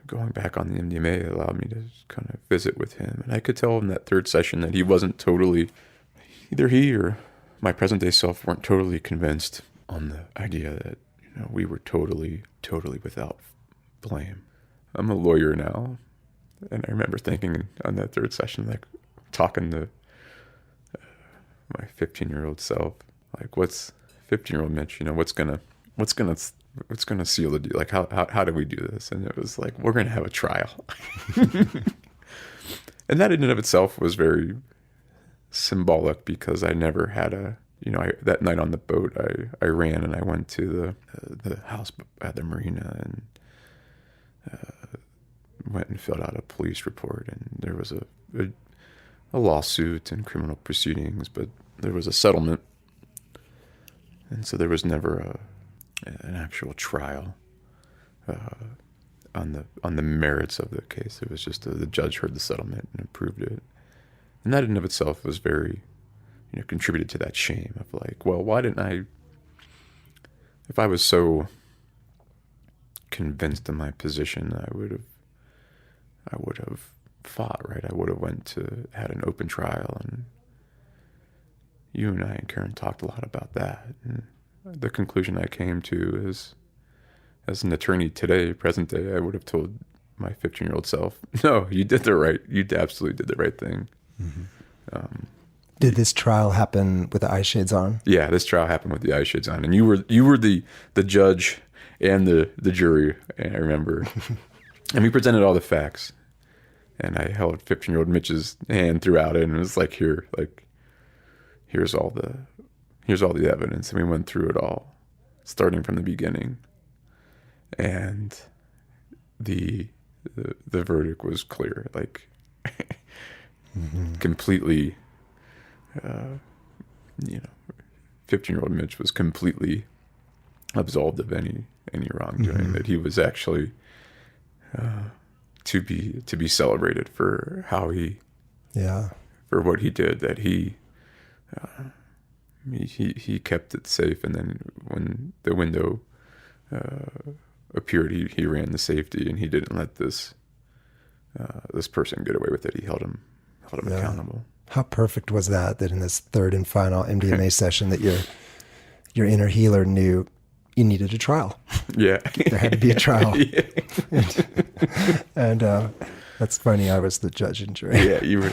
Going back on the MDMA allowed me to kind of visit with him, and I could tell in that third session that he wasn't totally, either he or my present day self weren't totally convinced on the idea that we were totally without blame. I'm a lawyer now, and I remember thinking on that third session, like talking to my 15-year-old self, like, what's 15-year-old Mitch? What's gonna seal the deal? Like, how do we do this? And it was like, we're gonna have a trial, and that in and of itself was very symbolic because I never had that night on the boat, I ran and I went to the house at the marina and went and filled out a police report. And there was a lawsuit and criminal proceedings, but there was a settlement. And so there was never an actual trial on the merits of the case. It was just the judge heard the settlement and approved it. And that in and of itself was very, contributed to that shame of like, well, why didn't I, if I was so convinced in my position, I would have fought, right? I would have had an open trial, and you and I and Karen talked a lot about that. And the conclusion I came to is, as an attorney today, present day, I would have told my 15-year-old self, no, you absolutely did the right thing. Did this trial happen with the eye shades on? Yeah, this trial happened with the eye shades on, and you were the judge and the jury. And I remember, and we presented all the facts, and I held 15-year-old Mitch's hand throughout it, and it was like, here's all the evidence, and we went through it all, starting from the beginning, and the verdict was clear, like completely. 15-year-old Mitch was completely absolved of any wrongdoing. That he was actually to be celebrated for how for what he did. That he kept it safe, and then when the window appeared, he ran the safety, and he didn't let this person get away with it. He held him accountable. How perfect was that in this third and final MDMA session that your inner healer knew you needed a trial. Yeah. There had to be a trial. Yeah. and that's funny. I was the judge and jury. Yeah, you were.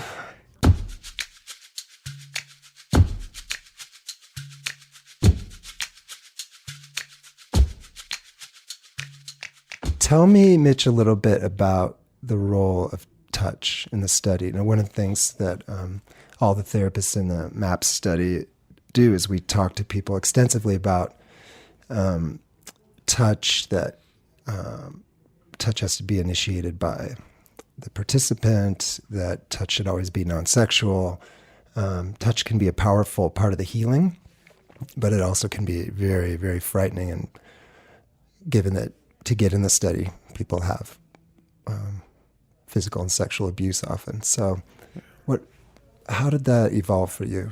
Tell me, Mitch, a little bit about the role of touch in the study. Now, one of the things that all the therapists in the MAP study do is we talk to people extensively about touch, that touch has to be initiated by the participant, that touch should always be non-sexual. Touch can be a powerful part of the healing, but it also can be very, very frightening. And given that to get in the study, people have physical and sexual abuse often. So how did that evolve for you?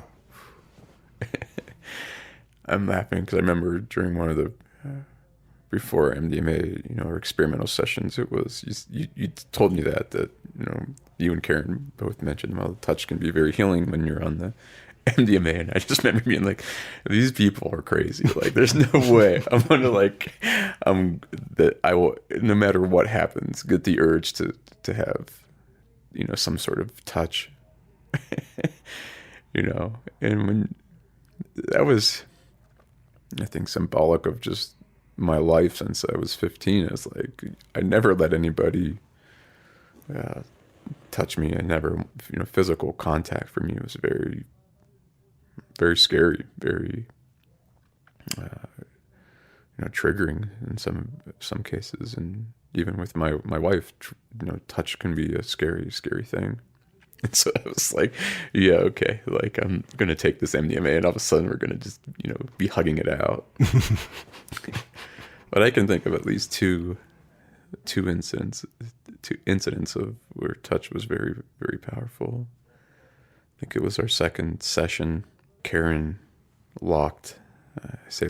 I'm laughing because I remember during one of the before MDMA, or experimental sessions, it was you told me that you and Karen both mentioned, well, touch can be very healing when you're on the MDMA, and I just remember being like, these people are crazy. Like, there's no way I'm gonna that I will, no matter what happens, get the urge to have some sort of touch. And when that was, I think, symbolic of just my life since I was 15. It's like I never let anybody touch me. I never, physical contact for me was very, very scary, very, triggering in some cases, and even with my wife, touch can be a scary, scary thing. And so I was like, yeah, okay, like I'm going to take this MDMA and all of a sudden we're going to just, be hugging it out. But I can think of at least two incidents of where touch was very, very powerful. I think it was our second session. Karen locked, she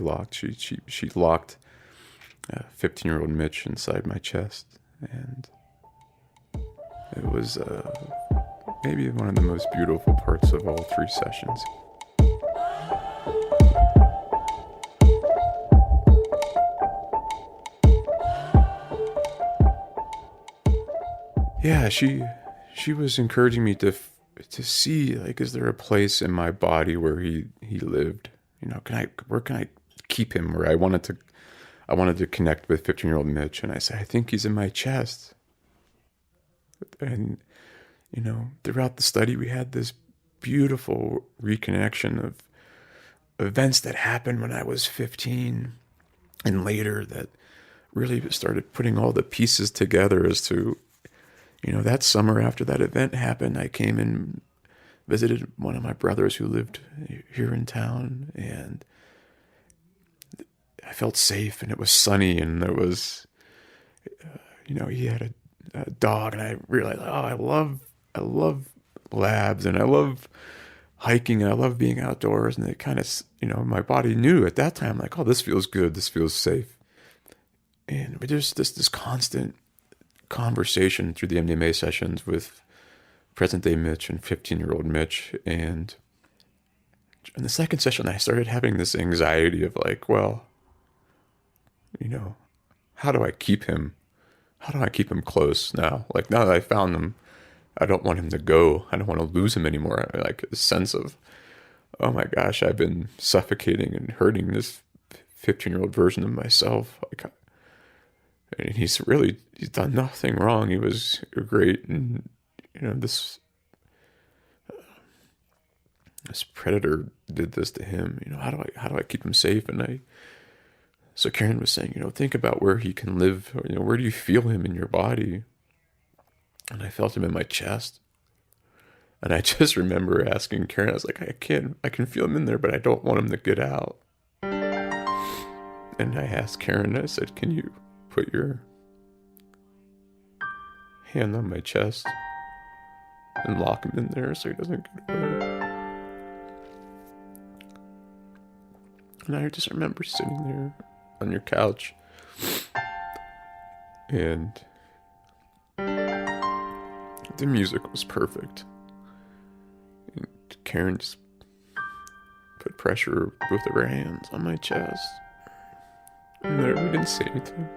locked 15-year-old Mitch inside my chest. And it was maybe one of the most beautiful parts of all three sessions. Yeah, she was encouraging me to see, like, is there a place in my body where he lived? Where can I keep him? Where I wanted to connect with 15-year-old Mitch, and I said, I think he's in my chest. And throughout the study, we had this beautiful reconnection of events that happened when I was 15 and later that really started putting all the pieces together as to, that summer after that event happened, I came and visited one of my brothers who lived here in town, and I felt safe, and it was sunny, and there was, he had a dog, and I realized, I love labs, and I love hiking, and I love being outdoors, and it kind of, my body knew at that time, like, this feels good, this feels safe. And there's this constant conversation through the MDMA sessions with present day Mitch and 15-year-old Mitch. And in the second session, I started having this anxiety of like, well, how do I keep him? How do I keep him close now? Like, now that I found him, I don't want him to go. I don't want to lose him anymore. Like, a sense of, oh my gosh, I've been suffocating and hurting this 15-year-old version of myself. Like, and he's done nothing wrong. He was great. And, this predator did this to him. How do I keep him safe? And so Karen was saying, think about where he can live. Where do you feel him in your body? And I felt him in my chest. And I just remember asking Karen, I was like, I can feel him in there, but I don't want him to get out. And I asked Karen, I said, can you put your hand on my chest and lock him in there so he doesn't get away? And I just remember sitting there on your couch, and the music was perfect. And Karen just put pressure with both of her hands on my chest. And we didn't say anything.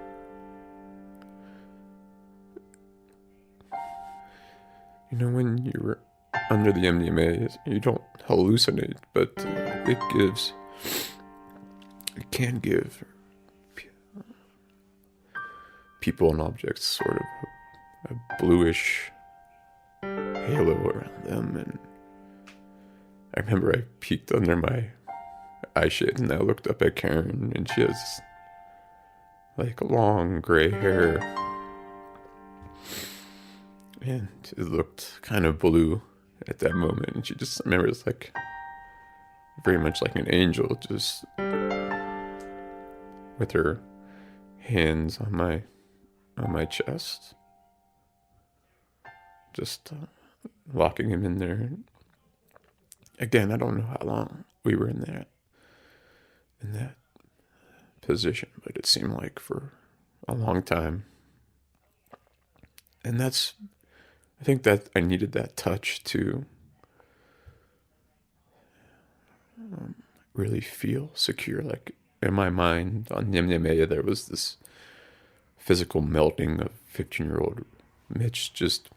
When you're under the MDMA, you don't hallucinate, but it can give people and objects, sort of a bluish halo around them. And I remember I peeked under my eye shade and I looked up at Karen, and she has like long gray hair, and it looked kind of blue at that moment. And she just, I remember it's like very much like an angel, just with her hands on my chest, just locking him in there. Again, I don't know how long we were in that position, but it seemed like for a long time. And I think that I needed that touch to really feel secure. Like in my mind on MDMA, there was this physical melting of 15-year-old Mitch just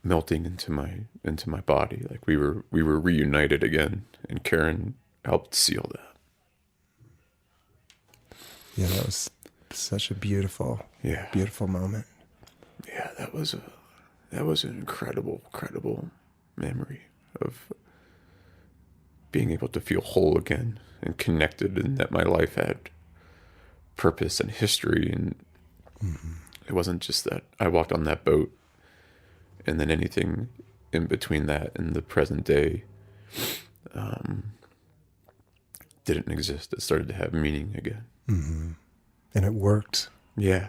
melting into my body. Like we were reunited again, and Karen helped seal that. Yeah, that was such a beautiful moment. Yeah, that was an incredible memory of being able to feel whole again and connected, and that my life had purpose and history. And it wasn't just that I walked on that boat and then anything in between that and the present day didn't exist. It started to have meaning again. Mm-hmm. And it worked. Yeah.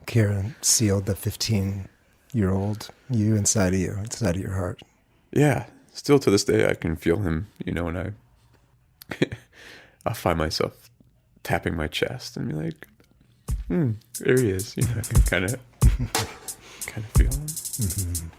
Karen sealed the 15-year-old you inside of your heart. Yeah. Still to this day, I can feel him, and I'll find myself tapping my chest and be like, there he is. I can kind of feel him. Mm-hmm.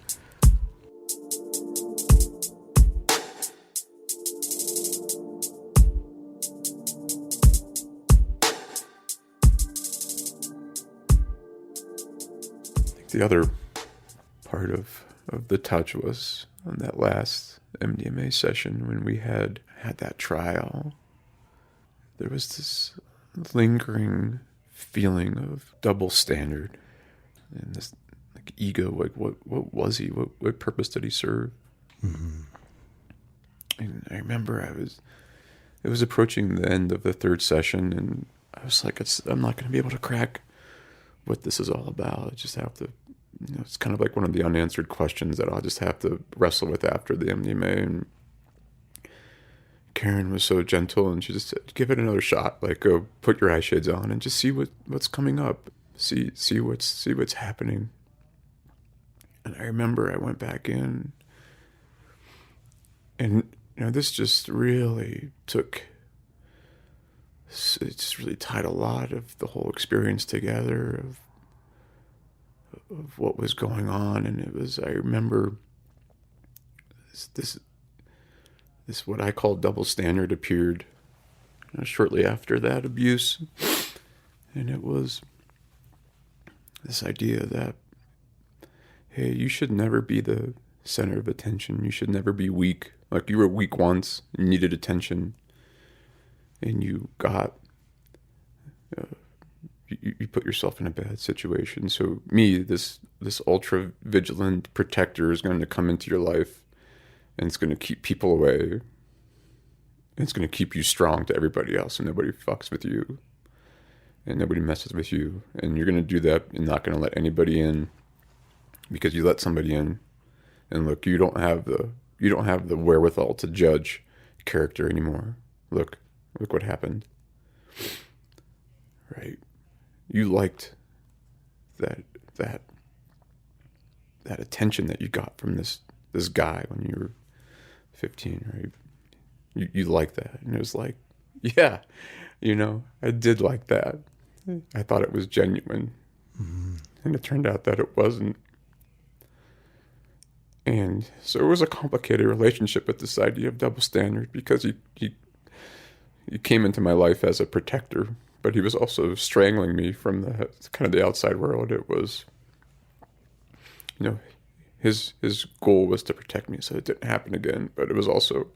The other part of the touch was on that last MDMA session when we had that trial. There was this lingering feeling of double standard and this like ego. Like what was he? What purpose did he serve? Mm-hmm. And I remember it was approaching the end of the third session, and I was like, I'm not going to be able to crack what this is all about. I just have to, it's kind of like one of the unanswered questions that I'll just have to wrestle with after the MDMA. And Karen was so gentle, and she just said, give it another shot. Like, go put your eye shades on and just see what's coming up. See what's happening. And I remember I went back in, and this just really it just really tied a lot of the whole experience together of what was going on. And I remember this what I call double standard appeared shortly after that abuse. And it was this idea that, hey, you should never be the center of attention. You should never be weak. Like, you were weak once, you needed attention, and you got you put yourself in a bad situation. So me, this ultra vigilant protector, is going to come into your life, and it's going to keep people away, and it's going to keep you strong to everybody else, and nobody fucks with you, and nobody messes with you, and you're going to do that and not going to let anybody in, because you let somebody in, and look, you don't have the wherewithal to judge character anymore. Look what happened. Right? You liked that attention that you got from this guy when you were 15, right? You liked that. And it was like, yeah, I did like that. I thought it was genuine. Mm-hmm. And it turned out that it wasn't. And so it was a complicated relationship with this idea of double standard, because he came into my life as a protector, but he was also strangling me from the kind of the outside world. It was, his goal was to protect me so it didn't happen again, but it was also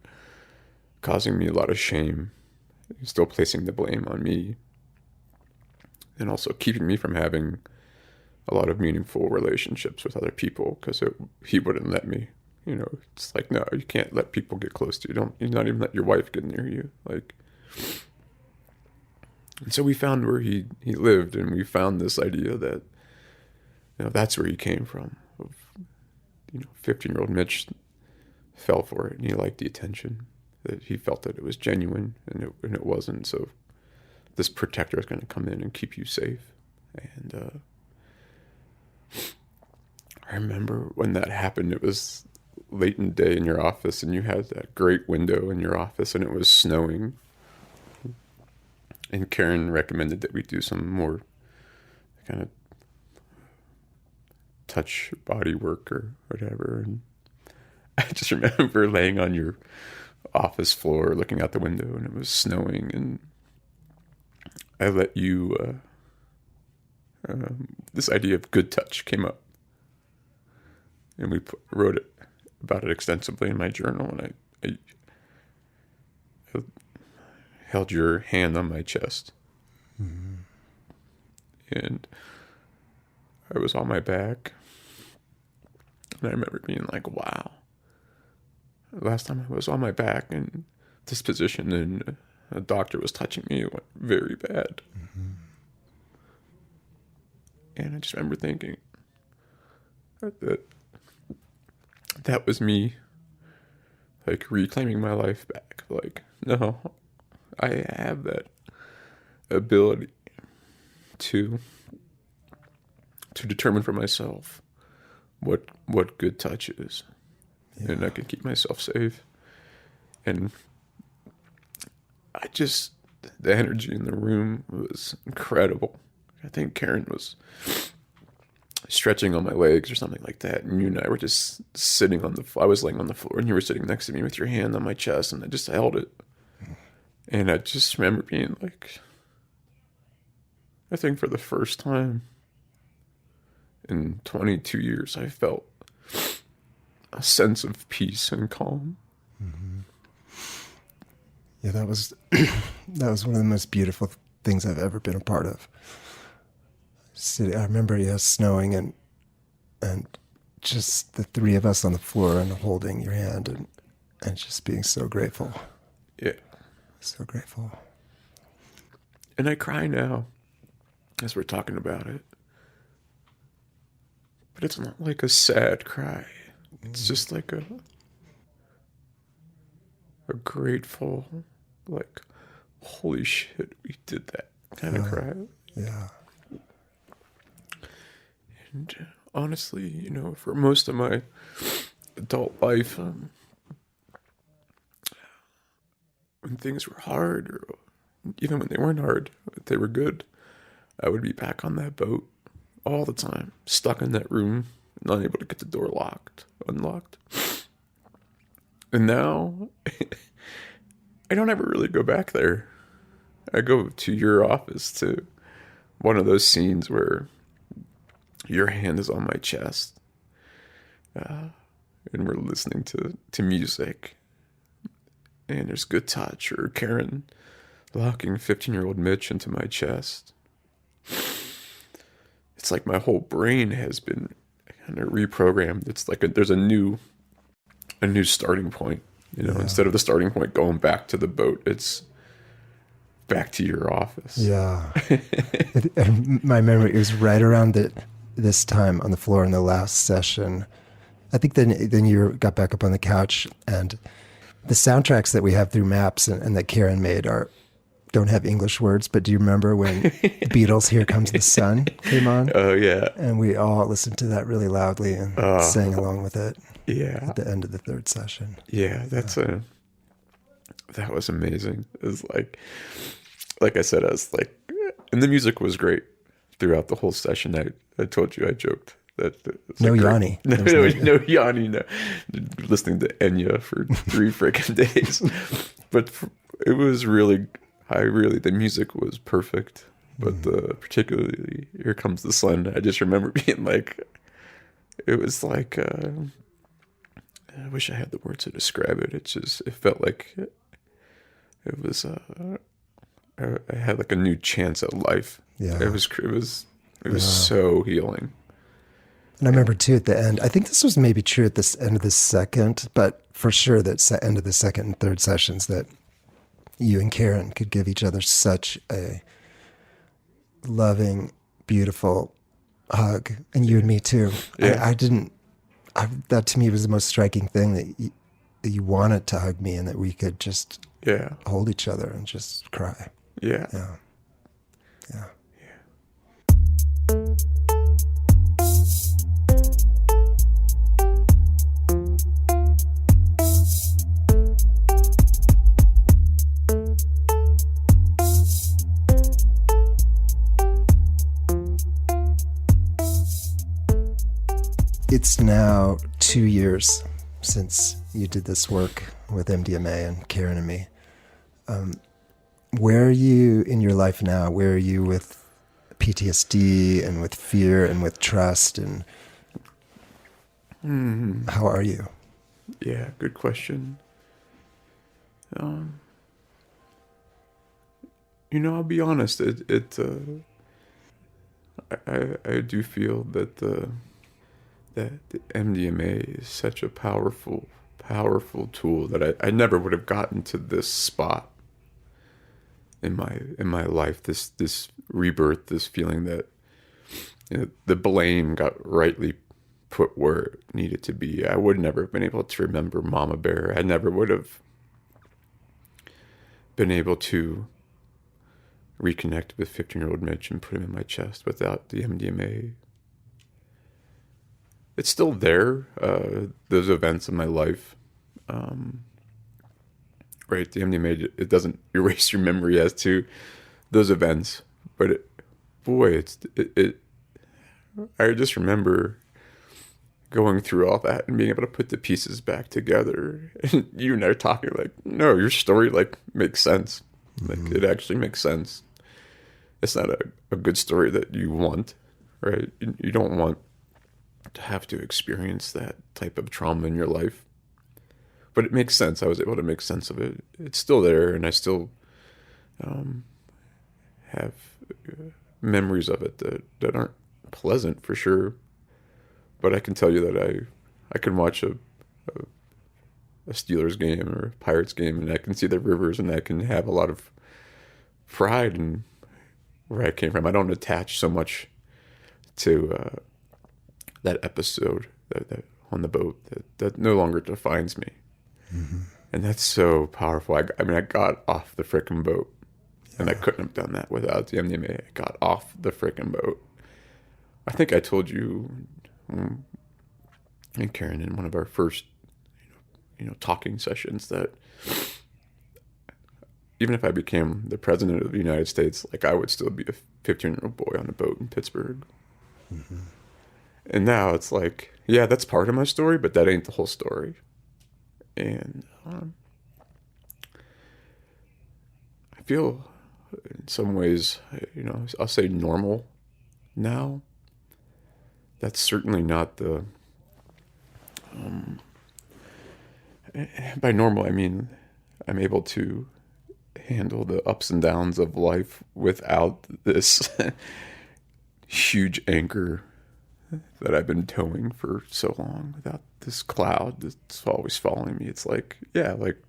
causing me a lot of shame. He was still placing the blame on me. and also keeping me from having a lot of meaningful relationships with other people because he wouldn't let me. You know, it's like, no, you can't let people get close to you. You not even let your wife get near you. Like, and so we found where he lived, and we found this idea that, you know, that's where he came from. You know, 15-year-old Mitch fell for it, and he liked the attention. That he felt that it was genuine, and it wasn't. So this protector is going to come in and keep you safe. And I remember when that happened, it was late in the day in your office, and you had that great window in your office, and it was snowing. And Karen recommended that we do some more kind of touch body work or whatever. And I just remember laying on your office floor looking out the window, and it was snowing, and I let you this idea of good touch came up, and we wrote about it extensively in my journal, and I held your hand on my chest, and I was on my back, and I remember being like, wow. Last time I was on my back in this position and a doctor was touching me, it went very bad. And I just remember thinking that was me, like, reclaiming my life back. Like, no, I have that ability to determine for myself what good touch is. Yeah. And I can keep myself safe. And the energy in the room was incredible. I think Karen was stretching on my legs or something like that. And you and I were just sitting on I was laying on the floor, and you were sitting next to me with your hand on my chest, and I just held it. And I just remember being like, I think for the first time in 22 years, I felt a sense of peace and calm. Yeah, that was one of the most beautiful things I've ever been a part of. I remember, snowing and just the three of us on the floor and holding your hand and just being so grateful. Yeah. So grateful. And I cry now as we're talking about it. But it's not like a sad cry. It's just like a grateful, like, holy shit, we did that kind of cry. Yeah. And honestly, for most of my adult life, when things were hard, or even when they weren't hard, they were good, I would be back on that boat all the time, stuck in that room, not able to get the door unlocked. And now, I don't ever really go back there. I go to your office, to one of those scenes where your hand is on my chest, and we're listening to music, and there's good touch, or Karen locking 15-year-old Mitch into my chest. It's like my whole brain has been kind of reprogrammed. It's like there's a new starting point. Instead of the starting point going back to the boat, it's back to your office. Yeah. And my memory is right around this time on the floor in the last session. I think then you got back up on the couch, and the soundtracks that we have through Maps and that Karen made don't have English words, but do you remember when Beatles' Here Comes the Sun came on? Oh, yeah. And we all listened to that really loudly and sang along with it. Yeah. At the end of the third session. Yeah, that was amazing. It was like I said, I was like, and the music was great throughout the whole session. I told you, I joked that no Yanni. No Yanni. No, listening to Enya for 3 freaking days, but it was really. The music was perfect, but particularly Here Comes the Sun, I just remember being like, it was like, I wish I had the words to describe it. It felt like it was, I I had like a new chance at life. Yeah. It was so healing. And I remember too at the end, I think this was maybe true at this end of the second, but for sure that end of the second and third sessions, that you and Karen could give each other such a loving, beautiful hug, and you and me too. Yeah. That to me was the most striking thing, that you wanted to hug me and that we could just hold each other and just cry. Yeah. Yeah. Yeah. It's now 2 years since you did this work with MDMA and Karen and me. Where are you in your life now? Where are you with PTSD and with fear and with trust? And how are you? Yeah, good question. I'll be honest. I do feel that the MDMA is such a powerful tool that I never would have gotten to this spot in my life. This rebirth, this feeling that the blame got rightly put where it needed to be. I would never have been able to remember Mama Bear. I never would have been able to reconnect with 15-year-old Mitch and put him in my chest without the MDMA. It's still there, those events in my life. Right, the MDMA, it doesn't erase your memory as to those events, but I just remember going through all that and being able to put the pieces back together. And you and I are talking like, no, your story like makes sense. Like it actually makes sense. It's not a good story that you want, right? You don't want to have to experience that type of trauma in your life. But it makes sense. I was able to make sense of it. It's still there, and I still have memories of it that aren't pleasant for sure. But I can tell you that I can watch a Steelers game or a Pirates game, and I can see the rivers, and I can have a lot of pride in where I came from. I don't attach so much to that episode that on the boat that no longer defines me. Mm-hmm. And that's so powerful. I got off the frickin' boat, and I couldn't have done that without the MDMA. I got off the frickin' boat. I think I told you and Karen in one of our first, talking sessions that even if I became the president of the United States, like I would still be a 15-year-old boy on a boat in Pittsburgh. Mm-hmm. And now it's like, yeah, that's part of my story, but that ain't the whole story. And I feel in some ways, I'll say normal now. That's certainly not the, by normal, I mean, I'm able to handle the ups and downs of life without this huge anchor that I've been towing for so long, without this cloud that's always following me. It's like, yeah, like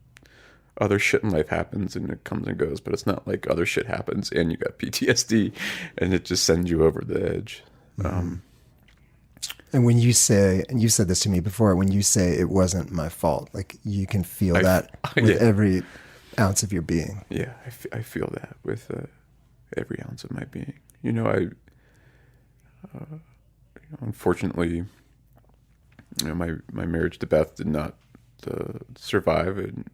other shit in life happens and it comes and goes, but it's not like other shit happens and you got PTSD and it just sends you over the edge. Mm-hmm. And when you say, and you said this to me before, when you say it wasn't my fault, like you can feel that with every ounce of your being. Yeah, I feel that with every ounce of my being. Unfortunately, my marriage to Beth did not survive, and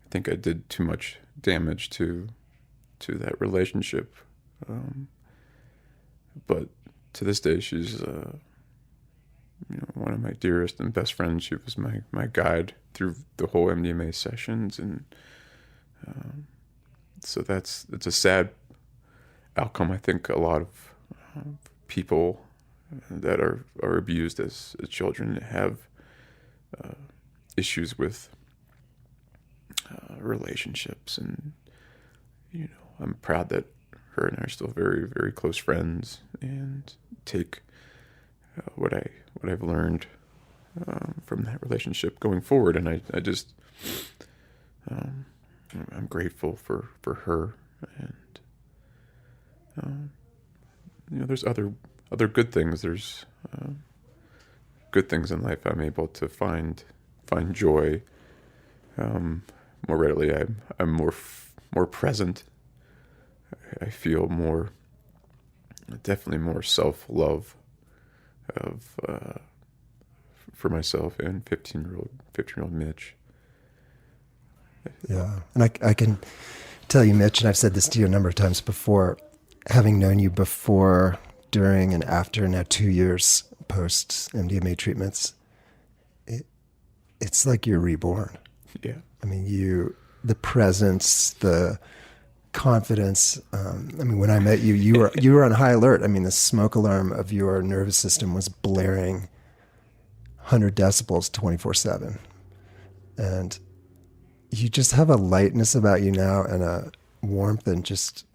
I think I did too much damage to that relationship. But to this day, she's one of my dearest and best friends. She was my guide through the whole MDMA sessions, and so it's a sad outcome. I think a lot of people that are abused as children have relationships, and I'm proud that her and I are still very, very close friends, and take what I've learned from that relationship going forward. And I just I'm grateful for her, and there's other good things. There's good things in life. I'm able to find joy more readily. I'm more present. I feel definitely more self-love for myself and 15-year-old Mitch. Yeah. And I can tell you, Mitch, and I've said this to you a number of times before, having known you before, during, and after now 2 years post MDMA treatments, it's like you're reborn. Yeah. I mean, the presence, the confidence. When I met you, you were on high alert. I mean, the smoke alarm of your nervous system was blaring 100 decibels 24/7. And you just have a lightness about you now, and a warmth, and just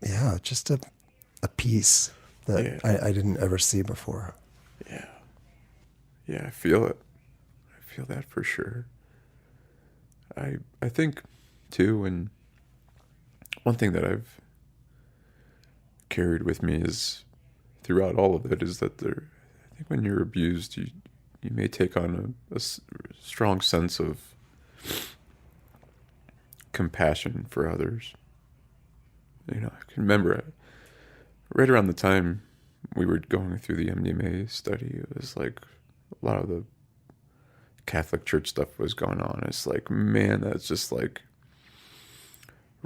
a peace that I didn't ever see before. Yeah. Yeah, I feel it. I feel that for sure. I think too, and one thing that I've carried with me is throughout all of it is that I think when you're abused, you may take on a strong sense of compassion for others. I can remember right around the time we were going through the MDMA study, it was like a lot of the Catholic Church stuff was going on. It's like, man, that's just like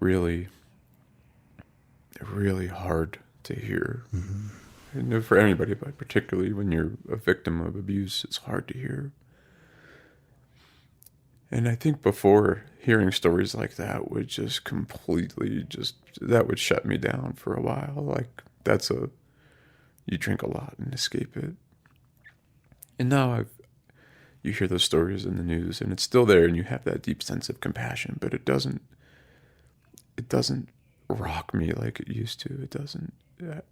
really, really hard to hear. Mm-hmm. And for anybody, but particularly when you're a victim of abuse, it's hard to hear. And I think before, hearing stories like that would just completely that would shut me down for a while. Like, you drink a lot and escape it. And now you hear those stories in the news, and it's still there, and you have that deep sense of compassion, but it doesn't rock me like it used to. It doesn't, I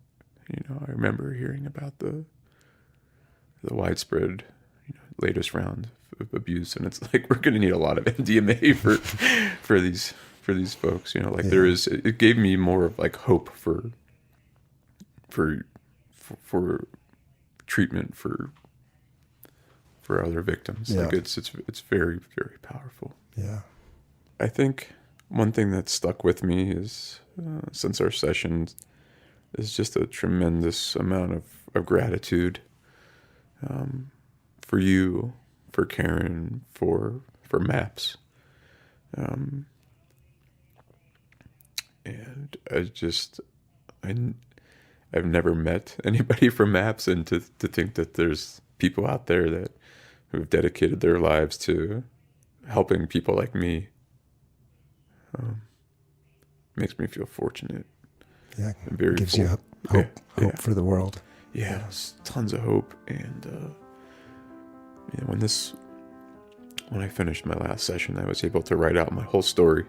remember hearing about the widespread, latest round of abuse, and it's like, we're going to need a lot of MDMA for these folks, there is, it gave me more of like hope for treatment for other victims. Yeah. Like it's very, very powerful. Yeah. I think one thing that stuck with me is since our sessions is just a tremendous amount of gratitude for you, for Karen, for MAPS. And I've never met anybody from MAPS, and to think that there's people out there that who've dedicated their lives to helping people like me makes me feel fortunate. Yeah, and very gives full. You hope for the world. Yeah, tons of hope. And when I finished my last session, I was able to write out my whole story.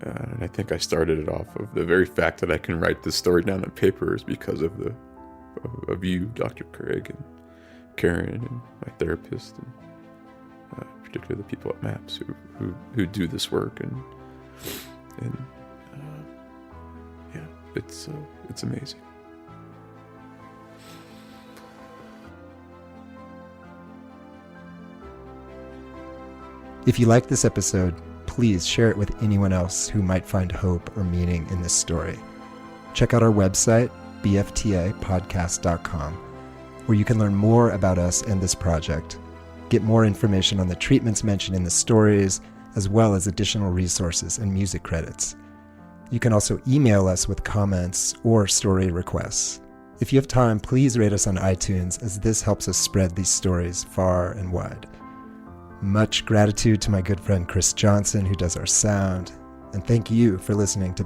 And I think I started it off of the very fact that I can write this story down on paper is because of you, Dr. Craig, and Karen, and my therapist, and particularly the people at MAPS who do this work, and it's amazing. If you like this episode, please share it with anyone else who might find hope or meaning in this story. Check out our website, bftapodcast.com, where you can learn more about us and this project, get more information on the treatments mentioned in the stories, as well as additional resources and music credits. You can also email us with comments or story requests. If you have time, please rate us on iTunes, as this helps us spread these stories far and wide. Much gratitude to my good friend Chris Johnson, who does our sound, and thank you for listening to